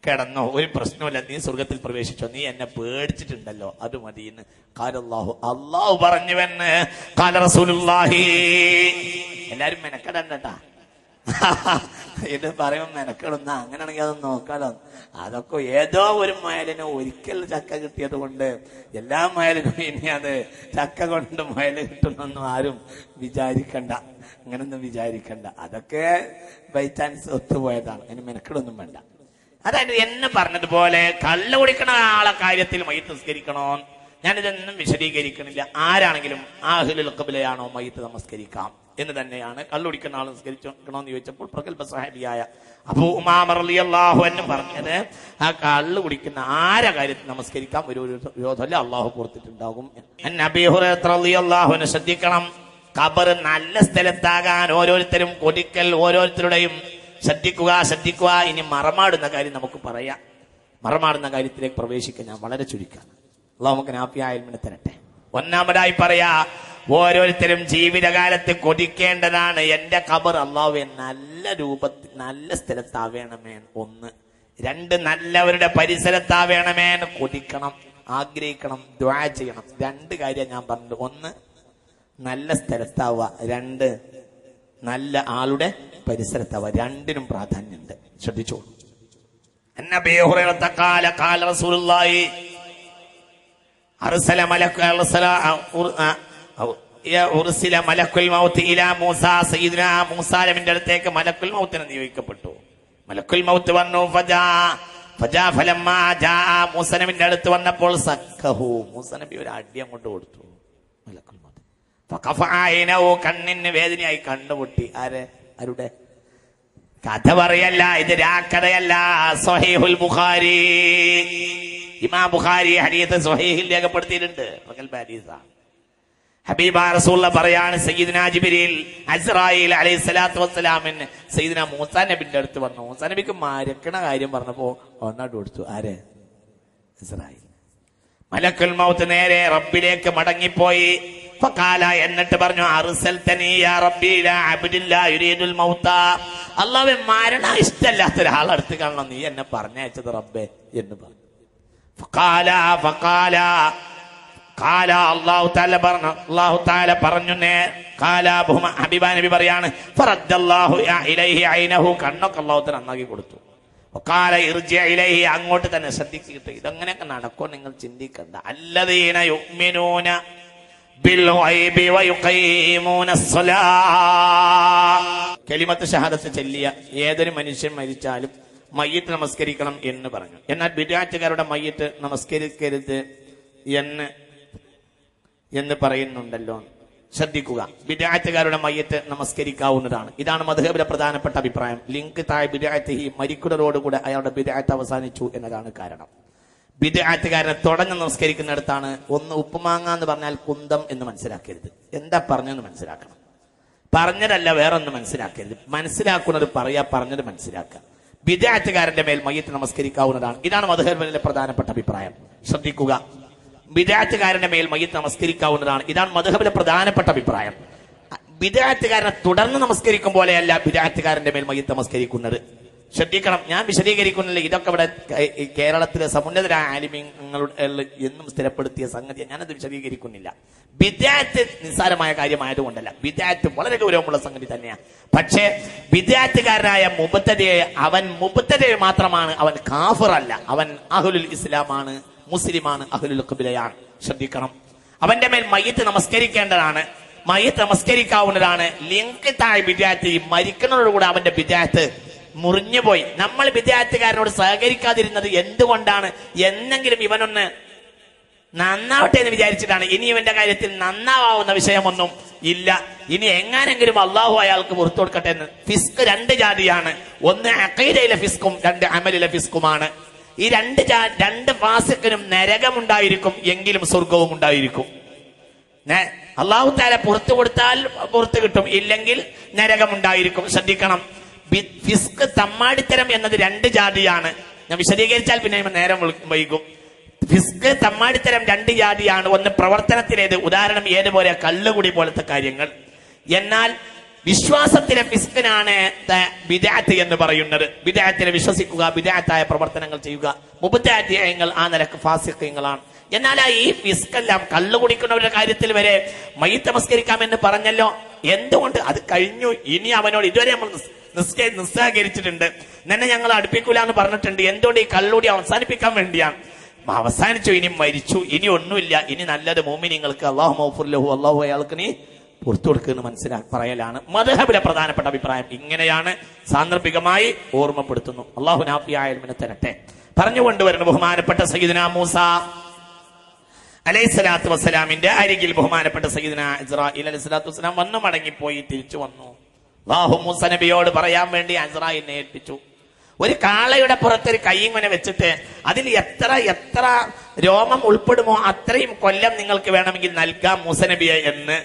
കിടന്നോ, ഒരു പ്രശ്നമില്ല, നീ സ്വർഗത്തിൽ പ്രവേശിച്ചോ, നീ എന്നെ പേടിച്ചിട്ടുണ്ടല്ലോ, അത് മതിയെന്ന് അള്ളാഹു പറഞ്ഞുവെന്ന് ഖാല റസൂലുള്ളാഹി. എല്ലാരും മെനക്കെടണ്ടട്ടാ, ഇത് പറയുമ്പോ മെനക്കെടുന്ന, അങ്ങനെയാണെങ്കിൽ അത് നോക്കാലോ. അതൊക്കെ ഏതോ ഒരു മുയലിന് ഒരിക്കൽ ചക്ക കിട്ടിയത് കൊണ്ട് എല്ലാ മുയലിനും ഇനി അത് ചക്ക കൊണ്ട് മുയൽ കിട്ടുന്നൊന്നും ആരും വിചാരിക്കണ്ട, അങ്ങനൊന്നും വിചാരിക്കണ്ട. അതൊക്കെ ബൈ ചാൻസ് ഒത്തുപോയതാണ്, അതിന് മെനക്കെടൊന്നും വേണ്ട. അതായത് എന്ന് പറഞ്ഞതുപോലെ കള്ള് കുടിക്കണ ആളെ കാര്യത്തിൽ മയ്യിത്ത് നിസ്കരിക്കണോ, ഞാനിതൊന്നും വിശദീകരിക്കണില്ല. ആരാണെങ്കിലും അഹ്ലുൽ ഖിബ്ലയാണോ മയ്യിത്ത് നമസ്കരിക്കാം എന്ന് തന്നെയാണ്. കള്ളുടിക്കുന്ന ആൾ നിസ്കരിക്കണമെന്ന് ചോദിച്ചപ്പോൾ പ്രഗൽഭ സ്വഹാബിയായ അബൂ ഉമാമ റളിയല്ലാഹു അൻഹു പറഞ്ഞത്, ആ കള്ളു കുടിക്കുന്ന ആരെ കാര്യത്തിൽ നമസ്കരിക്കാം, ഒരു വിരോധമല്ല, അള്ളാഹു പുറത്തിട്ടുണ്ടാകും. നബി ഹുറൈറ റളിയല്ലാഹു അൻഹു ശ്രദ്ധിക്കണം, ഖബർ നല്ല സ്ഥലത്താകാൻ ഓരോരുത്തരും കൊടിക്കൽ, ഓരോരുത്തരുടെയും ശ്രദ്ധിക്കുക. ഇനി മറമാടുന്ന കാര്യം നമുക്ക് പറയാം. മറമാടുന്ന കാര്യത്തിലേക്ക് പ്രവേശിക്കാൻ ഞാൻ വളരെ ചുരുക്കാണ്. അള്ളാഹു നമുക്ക് നാഫിയായ ഇൽമിനെ തരട്ടെ. ഒന്നാമതായി പറയാ, ഓരോരുത്തരും ജീവിതകാലത്ത് കൊതിക്കേണ്ടതാണ്, എന്റെ ഖബർ അള്ളാഹുവേ നല്ല രൂപത്തിൽ നല്ല സ്ഥലത്താവേണമേ. 1. 2, നല്ലവരുടെ പരിസരത്താവേണമേ എന്ന് കൊതിക്കണം. ആഗ്രഹിക്കണം, ദുആ ചെയ്യണം. 2 കാര്യം ഞാൻ പറഞ്ഞത്. 1 നല്ല സ്ഥലത്താവുക, 2 നല്ല ആളുടെ പരിസരത്താവുക. 2നും പ്രാധാന്യമുണ്ട്. ശ്രദ്ധിച്ചോളൂ. അന്നബി ഹുറൈറ ഖാല ഖാല റസൂലുള്ളാഹി അർസല മലക്കുൽ മൗത്ത് ഇലാ മൂസ. സയ്യിദുനാ മൂസാ നബിയുടെ അടുത്തേക്ക് മലക്കുൽ മൗത്തിനെ നിയോഗിക്കപ്പെട്ടു. മലക്കുൽ മൗത്ത് വന്നു. മൂസ നബിയുടെ അടുത്ത് വന്നപ്പോൾ സക്കഹു, മൂസ നബി ഒരു അടി അങ്ങോട്ട് കൊടുത്തു മലക്കുൽ മൗത്ത്. കണ്ണിന് വേദനയായി, കണ്ണുപൊട്ടി. ആരുടെ കഥ പറയല്ല, ഇത് രാക്കഥയല്ല. സ്വഹീഹുൽ ബുഖാരി, ഇമാം ബുഖാരി ഹദീസ് സ്വഹീഹിൽ രേഖപ്പെടുത്തിയിട്ടുണ്ട്. ഹബീബ റസൂലുള്ള പറയാണ്, സയ്യിദുനാ ജിബ്രീൽ അസ്റായീൽ അലൈഹിസ്സലാത്തു വസ്സലാമിന് സയ്യിദുനാ മൂസാ നബിന്റെ അടുത്ത് വന്നു. മൂസാ നബിക്ക് മരക്കണ കാര്യം പറഞ്ഞപ്പോ ഒന്നാട്ട് കൊടുത്തു. ഇസ്രായേൽ. മലക്കുൽ മൗത്ത് നേരെ റബ്ബിലേക്ക് മടങ്ങിപ്പോയി. ഫഖാല, എന്നിട്ട് പറഞ്ഞു, അർസൽതനീ യാ റബ്ബി ഇലാ അബ്ദിൻ ലാ യുരീദുൽ മൗത. അല്ലാഹുവേ, മരണം ഇഷ്ടമല്ലാത്ത ഒരാളെ അടുത്ത് കാണണം, നീ എന്നെ പറഞ്ഞയച്ചത് റബ്ബേ എന്ന് പറഞ്ഞു. അല്ലാഹു തആല പറഞ്ഞു ഹബീബ നബി പറയാണ്, ഫറദ്ദല്ലാഹു ഇലൈഹി ഐനഹു, കണ്ണൊക്കെ അല്ലാഹു തആല നന്നാക്കി കൊടുത്തു. വഖാല ഇർജി ഇലൈഹി, അങ്ങോട്ട് തന്നെ ശ്രദ്ധിച്ചിട്ട്. ഇതങ്ങനെയൊക്കെ നടക്കും, നിങ്ങൾ ചിന്തിക്കണ്ട. അല്ലദീന യുഅ്മിനൂന ബിൽ ഗൈബി വയുഖീമൂന അസ്സലാ. കലിമത്ത് ഷഹാദത്ത് ചൊല്ലിയ ഏതൊരു മനുഷ്യൻ മരിച്ചാലും മയ്യിത്ത് നമസ്കരിക്കണം എന്ന് പറഞ്ഞു. എന്നാൽ ബിദ്അത്തുകാരുടെ മയ്യിത്ത് നമസ്കരിക്കരുത് എന്ന് പറയുന്നുണ്ടല്ലോ. ശ്രദ്ധിക്കുക, ബിദ്അത്തുകാരുടെ മയ്യിത്ത് നമസ്കരിക്കാവുന്നതാണ്. ഇതാണ് മദ്ഹബിലെ പ്രധാനപ്പെട്ട അഭിപ്രായം. ലിങ്ക് താഴെ ബിദ്അത്തിഹി, മരിക്കുന്നതോടുകൂടെ അയാളുടെ ബിദ്അത്ത് അവസാനിച്ചു എന്നതാണ് കാരണം. ബിദ്അത്തുകാരനെ തുടങ്ങി നമസ്കരിക്കുന്നിടത്താണ് ഒന്ന് ഉപ്പുമാങ്ങ എന്ന് പറഞ്ഞാൽ കുന്തം എന്ന് മനസ്സിലാക്കരുത്. എന്താ പറഞ്ഞെന്ന് മനസ്സിലാക്കണം. പറഞ്ഞതല്ല വേറൊന്ന് മനസ്സിലാക്കരുത്. മനസ്സിലാക്കുന്നത് പറയാ, പറഞ്ഞത് മനസ്സിലാക്കുക. ബിദ്അത്തുകാരന്റെ മേൽ മയ്യിത്ത് നമസ്കരിക്കാവുന്നതാണ്. ഇതാണ് മദ്ഹബിലെ പ്രധാനപ്പെട്ട അഭിപ്രായം. ശ്രദ്ധിക്കുക, ബിദ്അത്തുകാരന്റെ മേൽ മയ്യിത്ത് നമസ്കരിക്കാവുന്നതാണ്. ഇതാണ് മദ്ഹബിലെ പ്രധാനപ്പെട്ട അഭിപ്രായം. ബിദ്അത്തുകാരനെ തുടർന്ന് നമസ്കരിക്കും പോലെയല്ല ബിദ്അത്തുകാരന്റെ മേൽ മയ്യിത്ത് നമസ്കരിക്കുന്നത്. ശ്രദ്ധിക്കണം, ഞാൻ വിശദീകരിക്കുന്നില്ല. ഇതൊക്കെ ഇവിടെ കേരളത്തിലെ സമുന്നതരായ ആലിമീങ്ങളുടെ എന്നും സ്ഥിരപ്പെടുത്തിയ സംഗതി, ഞാനത് വിശദീകരിക്കുന്നില്ല. ബിദ്അത്ത് നിസ്സാരമായ കാര്യമായതുകൊണ്ടല്ല, ബിദ്അത്ത് വളരെ ഗൗരവമുള്ള സംഗതി തന്നെയാണ്. പക്ഷേ ബിദ്അത്തുകാരനായ അവൻ മുബ്തദി മാത്രമാണ്, അവൻ കാഫിറല്ല. അവൻ അഹ്ലുൽ ഇസ്ലാമാണ്, മുസ്ലിമാണ്, അഹ്ലുൽ ഖിബ്ലയാണ്. ശ്രദ്ധിക്കണം, അവന്റെ മേൽ മയ്യിത്ത് നമസ്കരിക്കേണ്ടതാണ്, മയ്യിത്ത് നമസ്കരിക്കാവുന്നതാണ്. ലിങ്ക് താഴെ ബിദ്അത്ത്, മരിക്കുന്നതോടുകൂടെ അവന്റെ ബിദ്അത്ത് മുറിഞ്ഞുപോയി. നമ്മൾ ബിദ്അത്തുകാരനോട് സഹകരിക്കാതിരുന്നത് എന്തുകൊണ്ടാണ്? എന്നെങ്കിലും ഇവനൊന്ന് നന്നാവട്ടെ എന്ന് വിചാരിച്ചിട്ടാണ്. ഇനി ഇവന്റെ കാര്യത്തിൽ നന്നാവാവുന്ന വിഷയമൊന്നും ഇല്ല. ഇനി എങ്ങാനെങ്കിലും അള്ളാഹു അയാൾക്ക് പുറത്തു കൊടുക്കട്ടെ എന്ന്. ഫിസ്ക് 2 ജാതിയാണ്. ഒന്ന് അഖീദയിലെ ഫിസ്കും 2 അമലിലെ ഫിസ്കുമാണ്. ഈ 2 ഫാസിഖിനും നരകമുണ്ടായിരിക്കും, എങ്കിലും സ്വർഗവും ഉണ്ടായിരിക്കും. അള്ളാഹു തആല പുറത്തു കൊടുത്താൽ പുറത്തു കിട്ടും, ഇല്ലെങ്കിൽ നരകമുണ്ടായിരിക്കും. ശ്രദ്ധിക്കണം, ഫിസ്ക് തമ്മാടിത്തരം എന്നത് 2 ജാതിയാണ്. ഞാൻ വിശദീകരിച്ചാൽ പിന്നെ നേരം വൈകും. ഫിസ്ക് തമ്മാടിത്തരം 2 ജാതിയാണ്. ഒന്ന് പ്രവർത്തനത്തിലേത്, ഉദാഹരണം ഏതുപോലെ കള്ളുകുടി പോലത്തെ കാര്യങ്ങൾ. എന്നാൽ വിശ്വാസത്തിലെ ഫിസ്കിനാണ് ബിദ്അത്ത് എന്ന് പറയുന്നത്. ബിദ്അത്തിനെ വിശ്വസിക്കുക, ബിദ്അത്തായ പ്രവർത്തനങ്ങൾ ചെയ്യുക. മുബ്തദിഈങ്ങൾ ആ നിലക്ക് ഫാസിഖീങ്ങളാണ്. എന്നാൽ ഈ ഫിസ്കെല്ലാം കള്ളു കുടിക്കുന്നവരുടെ കാര്യത്തിൽ വരെ മയ്യിത്ത് നമസ്കരിക്കാമെന്ന് പറഞ്ഞല്ലോ. എന്തുകൊണ്ട്? അത് കഴിഞ്ഞു. ഇനി അവനോട് ഇതുവരെ നമ്മൾ നിസ്സഹകരിച്ചിട്ടുണ്ട്, നിന്നെ ഞങ്ങൾ അടുപ്പിക്കൂല എന്ന് പറഞ്ഞിട്ടുണ്ട്. എന്തുകൊണ്ട്? ഈ കള്ളുകൂടി അവസാനിപ്പിക്കാൻ വേണ്ടിയാണ്. അവസാനിച്ചു, ഇനി മരിച്ചു, ഇനി ഒന്നുമില്ല, ഇനി നല്ലത് മോമിനിങ്ങൾക്ക് അല്ലാഹു മഗ്ഫിർ ലഹു, അല്ലാഹു അയാൾക്ക് നീ പുറത്തു കൊടുക്കുന്ന പറയലാണ് മദ്ഹബിലെ പ്രധാനപ്പെട്ട അഭിപ്രായം. ഇങ്ങനെയാണ്, സാന്ദർഭികമായി ഓർമ്മപ്പെടുത്തുന്നു. അല്ലാഹു നാഫിയായ ഇൽമിനെ തരട്ടെ. പറഞ്ഞുകൊണ്ടുവരുന്ന ബഹുമാനപ്പെട്ട സയ്യിദുനാ മൂസ അലൈഹിസ്സലാത്തു വസ്സലാമിന്റെ അരികിൽ ബഹുമാനപ്പെട്ട സയ്യിദുനാ ഇസ്രായീൽ അലൈഹിസ്സലാത്തു വസ്സലാം വന്നു മടങ്ങിപ്പോയി തിരിച്ചു വന്നു. അല്ലാഹു മൂസ നബിയോട് പറയാൻ വേണ്ടി ഇസ്രായീലിനെ ഏൽപ്പിച്ചു. ഒരു കാളയുടെ പുറത്തൊരു കൈയിങ്ങനെ വെച്ചിട്ട് അതിൽ എത്ര രോമം ഉൾപ്പെടുമോ അത്രയും കൊല്ലം നിങ്ങൾക്ക് വേണമെങ്കിൽ നൽകാം മൂസ നബിയെ എന്ന്.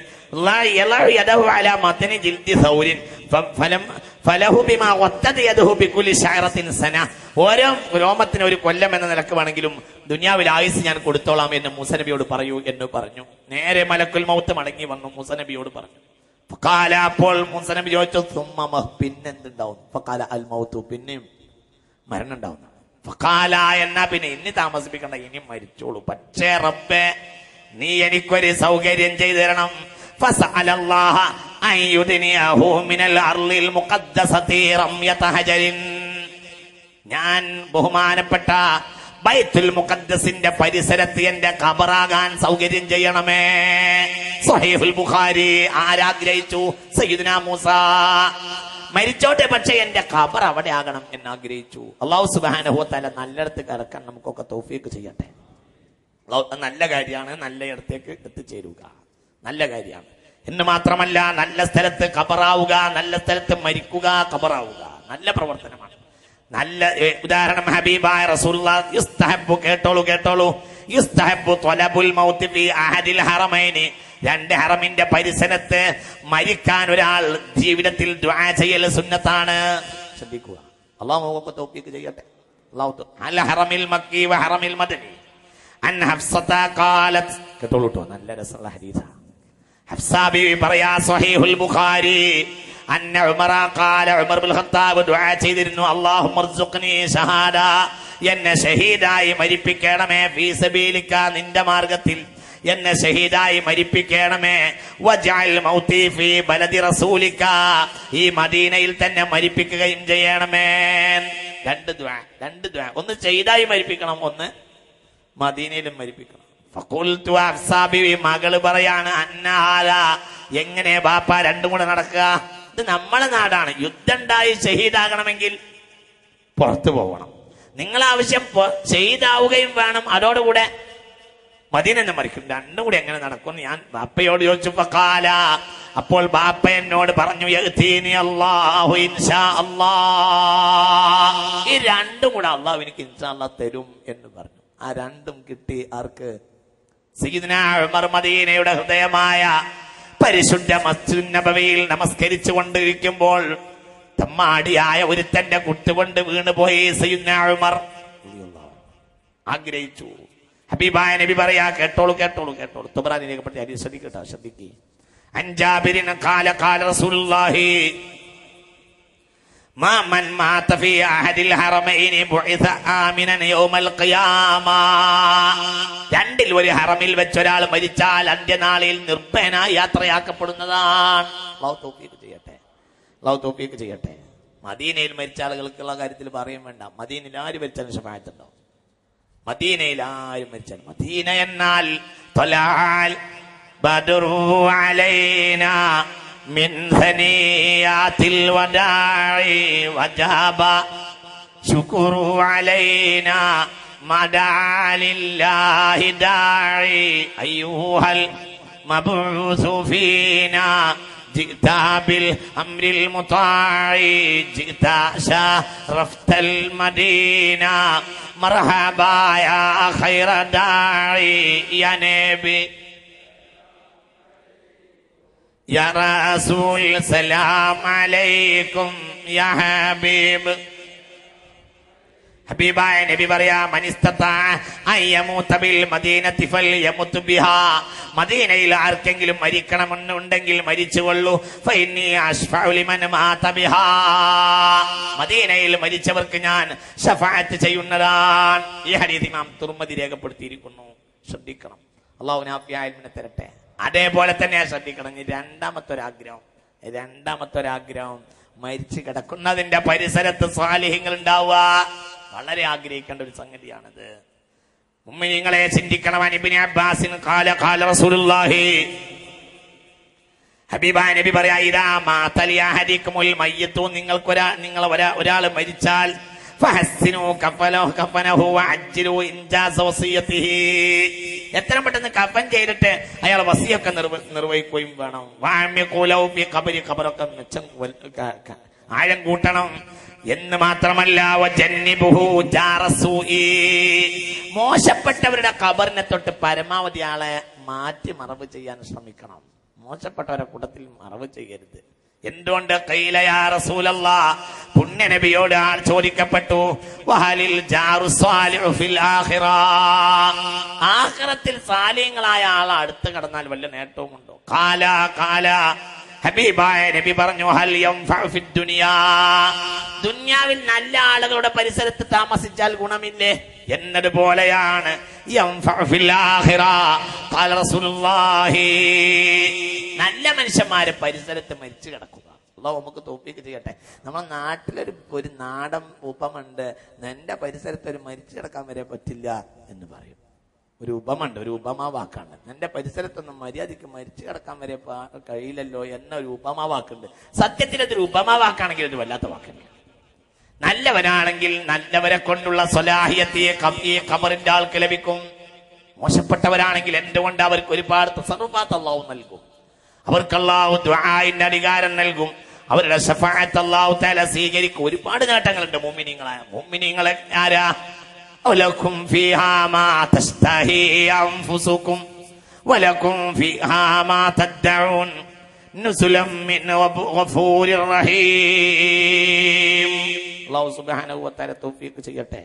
ഓരോ രോമത്തിന് ഒരു കൊല്ലം എന്ന നിലക്ക് വേണമെങ്കിലും ദുനിയാവിൽ ആയുസ് ഞാൻ കൊടുത്തോളാം എന്ന് മൂസ നബിയോട് പറയൂ എന്ന് പറഞ്ഞു. നേരെ മലക്കുൽ മൗത്ത് മടങ്ങി വന്നു മൂസ നബിയോട് പറഞ്ഞു. അപ്പോൾ മൂസ നബി ചോദിച്ചു, പിന്നെന്തുണ്ടാവും? അൽ മൗത്തു, പിന്നെയും മരണം ഉണ്ടാവുന്ന. ഫഖാല, എന്നാ പിന്നെ ഇനി താമസിപ്പിക്കണ്ട, ഇനി മരിച്ചോളൂ. പക്ഷേ റബ്ബേ, നീ എനിക്കൊരു സൗകര്യം ചെയ്തു തരണം. ഫസഅലല്ലാഹ അൻ യുദ്നിയഹു മിനൽ അർളിൽ മുഖദ്ദസതി റംയത ഹജരിൻ. ഞാൻ ബഹുമാനപ്പെട്ട ബൈത്തുൽ മുഖദ്ദസിന്റെ പരിസരത്ത് എന്റെ ഖബറാകാൻ സൗകര്യം ചെയ്യണമേ. സ്വഹീഹുൽ ബുഖാരി. ആരാഗ്രഹിച്ചു? സയ്യിദുനാ മൂസ. മരിച്ചോട്ടെ, പക്ഷെ എന്റെ ഖബർ അവിടെ ആകണം എന്നാഗ്രഹിച്ചു. അല്ലാഹു സുബ്ഹാനഹു വ തആല നല്ലയിടത്ത് കിടക്കാൻ നമുക്കൊക്കെ തൗഫീഖ് ചെയ്യട്ടെ. നല്ല കാര്യമാണ് നല്ല ഇടത്തേക്ക് എത്തിച്ചേരുക, നല്ല കാര്യമാണ്. എന്ന് മാത്രമല്ല, നല്ല സ്ഥലത്ത് ഖബറാവുക, നല്ല സ്ഥലത്ത് മരിക്കുക, ഖബറാവുക നല്ല പ്രവർത്തനമാണ്. നല്ല ഉദാഹരണം ഹബീബായ റസൂലുള്ളാഹി യുസ്തഹബ്ബു, കേട്ടോളൂ, യുസ്തഹബ്ബു ത്വലബുൽ മൗതി ഫീ അഹദിൽ ഹറമൈനി. രണ്ട് ഹറമിന്റെ പരിസരത്ത് മരിക്കാൻ ഒരാൾ ജീവിതത്തിൽ ദുആ ചെയ്യൽ സുന്നത്താണ്. ശ്രദ്ധിക്കുക. അല്ലാഹു നമുക്ക് തൗഫീഖ് ചെയ്യട്ടെ. അല്ലാഹു അൽ ഹറമിൽ മക്കി വ ഹറമിൽ മദനി അൻ ഹഫ്സത ഖാലത്. കേട്ടോളൂ, നല്ല രസമുള്ള ഹദീസാണ്. ഹഫ്സ ബീവി പറയാ, സ്വഹീഹുൽ ബുഖാരി, അന്ന ഉമറ ഖാല, ഉമർ ഇബ്നുൽ ഖത്താബ് ദുആ ചെയ്തിരുന്നു, അല്ലാഹുമ്മർസുഖ്നി ഷഹാദ, എന്നെ ഷഹീദായി മരിപ്പിക്കണമേ, ഫീ സബീലിക, നിന്റെ മാർഗത്തിൽ എന്നെ ഷഹീദായി മരിപ്പിക്കണമേ. വജഅൽ മൗതി ഫീ ബലദി റസൂലിക, ഈ മദീനയിൽ തന്നെ മരിപ്പിക്കുകയും ചെയ്യണമേ. രണ്ട് ദുആ. ഒന്ന് ഷഹീദായി മരിപ്പിക്കണം, ഒന്ന് മദീനയിലും മരിപ്പിക്കണം. ഫഖുൽതു, അഫ്സാബി മകള് പറയാണ്, അന്നഹാല, എങ്ങനെ ബാപ്പ രണ്ടും കൂടെ നടക്കുക? ഇത് നമ്മളെ നാടാണ്. യുദ്ധം ഉണ്ടായി ഷഹീദാകണമെങ്കിൽ പുറത്തു പോകണം. നിങ്ങളാവശ്യം ഷഹീദാവുകയും വേണം, അതോടുകൂടെ മദീന തന്നെ മരിക്കും. രണ്ടും കൂടി എങ്ങനെ നടക്കും? ഞാൻ ബാപ്പയോട് ചോദിച്ചു. ഫഖാല, അപ്പോൾ ബാപ്പ എന്നോട് പറഞ്ഞു, യഅ്തീനി അല്ലാഹു ഇൻഷാ അല്ലാഹ്, ഈ രണ്ടും കൂടെ അല്ലാഹു എനിക്ക് ഇൻഷാ അല്ലാഹ് തരും എന്ന് പറഞ്ഞു. ആ രണ്ടും കിട്ടി ആർക്ക്? സയ്യിദുനാ ഉമർ മദീനയുടെ ഹൃദയമായ പരിശുദ്ധ മസ്ജിദുൻ നബവിയിൽ നമസ്കരിച്ചു കൊണ്ടിരിക്കുമ്പോൾ തമ്മാടിയായ ഒരുത്തന്റെ കുട്ടുകൊണ്ട് വീണുപോയി. സയ്യിദുനാ ഉമർ ആഗ്രഹിച്ചു. ഹബീബായ നബി പറയാ, കേട്ടോളൂ, തുബ്രാനി രേഖപ്പെടുത്തി ഹദീസ് ശ്രദ്ധിക്കുക. അൻ ജാബിരിൻ ഖാല ഖാല റസൂലുള്ളാഹി മാ മൻ മാത ഫീ അഹദിൽ ഹറമൈനി ബുഇസ ആമിനൻ യൗമൽ ഖിയാമ. രണ്ടിൽ ഒരു ഹറമിൽ വെച്ച് ഒരാൾ മരിച്ചാൽ അന്ത്യനാളിൽ നിർഭയനായി യാത്രയാക്കപ്പെടുന്നതാണ്. അല്ലാഹു തൗഫീഖ് ചെയ്യട്ടെ. മദീനയിൽ മരിച്ച ആളുകൾക്കുള്ള കാര്യത്തിൽ പറയും വേണ്ട. മദീനയിൽ ആര് മരിച്ചാലും ശഫാഅത്തുണ്ടോ? മദീനയിൽ ആരും മരിച്ചാൽ. മദീന എന്നാൽ ത്വലഅൽ ബദ്റു അലൈനാ മിൻ സനിയാത്തിൽ വദാഇ വജബ ശുക്റു അലൈനാ മദാലില്ലാഹി ദാഇ അയ്യുഹൽ മബ്ഊസു ഫീനാ ജിഅ്ത ബിൽ അംരിൽ മുതാഇ ജിഅ്ത ശറഫ്തൽ മദീന മർഹബാ യാ ഖൈറ ദാഇ യാ നബി യാ റസൂൽ സലാം അലൈക്കും യാ ഹബീബ്. ഹബീബായ നബി പറയാ, മനിസ്തതാ അയ്യമൂത ബിൽ മദീനതി ഫൽയമൂത് ബിഹാ. മദീനയിൽ ആർക്കെങ്കിലും മരിക്കണമെന്നുണ്ടെങ്കിൽ മരിച്ചുകൊള്ളൂ. ഫഇന്നി അശ്ഫഉ ലിമൻ മാത ബിഹാ. മദീനയിൽ മരിച്ചവർക്ക് ഞാൻ ശഫാഅത്ത് ചെയ്യുന്നതാണ്. ഈ ഹദീസ് ഇമാം തുർമുദി രേഖപ്പെടുത്തിയിരിക്കുന്നു. ശ്രദ്ധിക്കണം. അല്ലാഹു നാഫിയായ ഇൽമിനെ തരട്ടെ. അതേപോലെ തന്നെ ശ്രദ്ധിക്കണം. രണ്ടാമത്തെ ഒരാഗ്രഹം മരിച്ചു കിടക്കുന്നതിന്റെ പരിസരത്ത് സ്വാലിഹ്യങ്ങൾ ഉണ്ടാവുക വളരെ ആഗ്രഹിക്കേണ്ട ഒരു സംഗതിയാണിത്. മുഅ്മിനീങ്ങളെ ചിന്തിക്കണം. ഇബ്നു അബ്ബാസിൻ ഖാല ഖാല റസൂലുള്ളാഹി, ഹബീബായ നബി പറയാ, ഇദാ മാതലി അഹദികുമുൽ മയ്യിതു, ഒരാൾ മരിച്ചാൽ ഫഹസ്സിനു കഫനഹു വഅജ്ജിലു ഇൻജാസ വസിയതിഹി, എത്രയും പെട്ടെന്ന് കഫൻ ചെയ്തിട്ട് അയാൾ വസിയൊക്കെ നിർവഹിക്കുകയും വേണം. വഅമിഖുലഹു ഫി ഖബരി, ഖബറൊക്കെ മെച്ചം ആഴം കൂട്ടണം. എന്ന് മാത്രമല്ല വജന്നിബുഹു ജാറസൂഇ, മോശപ്പെട്ടവരുടെ ഖബറിനെ തൊട്ട് പരമാവധി ആളെ മാറ്റി മറവ് ചെയ്യാൻ ശ്രമിക്കണം. മോശപ്പെട്ടവരുടെ കൂട്ടത്തിൽ മറവ് ചെയ്യരുത്. എന്തുകൊണ്ട്? ഖീല യാ റസൂലല്ലാഹ്, പുണ്യ നബിയോട് ചോദിക്കപ്പെട്ടു, വഹലിൽ ജാറു സ്വാലിഹു ഫിൽ ആഖിറ, ആഖിറത്തിൽ സാലിഹ്യങ്ങളായ ആൾ അടുത്ത് കടന്നാൽ വല്ല നേട്ടവും ഉണ്ടോ? ഖാല ഹബീബായ നബി പറഞ്ഞു ഹൽ യൻഫഉ ഫിദ് ദുനിയാ, ദുനിയാവിൽ നല്ല ആളുകളുടെ പരിസരത്ത് താമസിച്ചാൽ ഗുണമില്ലേ എന്നതുപോലെയാണ് യൻഫഉ ഫിൽ ആഖിറ ഖാല റസൂലുള്ളാഹി, നല്ല മനുഷ്യന്മാരെ പരിസരത്ത് മരിച്ചു കിടക്കുക. അല്ലാഹു നമുക്ക് തൗഫീഖ് ചെയ്യട്ടെ. നമ്മുടെ നാട്ടിലൊരു നാടൻ ഉപമുണ്ട്, നിന്റെ പരിസരത്ത് ഒരു മരിച്ചു കിടക്കാൻ വരെ പറ്റില്ല എന്ന് പറയും. ഒരു ഉപമുണ്ട്, ഒരു ഉപമാ വാക്കാണ്. നിന്റെ പരിസരത്തൊന്നും മര്യാദയ്ക്ക് മരിച്ചു കിടക്കാൻ വരെ കഴിയില്ലല്ലോ എന്ന ഒരു ഉപമാ വാക്കുണ്ട്. സത്യത്തിൽ അതൊരു ഉപമാ വാക്കാണെങ്കിൽ ഒരു വല്ലാത്ത വാക്കല്ല. നല്ലവനാണെങ്കിൽ നല്ലവരെ കൊണ്ടുള്ള സ്വലാഹിയത്തെ ഖബറിന്റെ ആൾക്ക് ലഭിക്കും. മോശപ്പെട്ടവരാണെങ്കിൽ എന്തുകൊണ്ട് അവർക്ക് ഒരുപാട് തസറുഫാത്ത് അല്ലാഹു നൽകും. അവർക്ക് അല്ലാഹു ദുആഇന്റെ അധികാരം നൽകും. അവരുടെ ശഫാഅത്ത് അല്ലാഹു തആല സ്വീകരിക്കും. ഒരുപാട് നേട്ടങ്ങളുണ്ട് മുഅ്മിനീങ്ങളെ ആരാ? വലക്കും ഫീഹാ മാ തസ്തഹി അൻഫുസുകും വലക്കും ഫീഹാ മാ തദ്ഉൻ നുസുലം മിൻ ഗഫൂരിർ റഹീം. അല്ലാഹു സുബ്ഹാനഹു വ തആല തൗഫീഖ് ചെയ്യട്ടെ.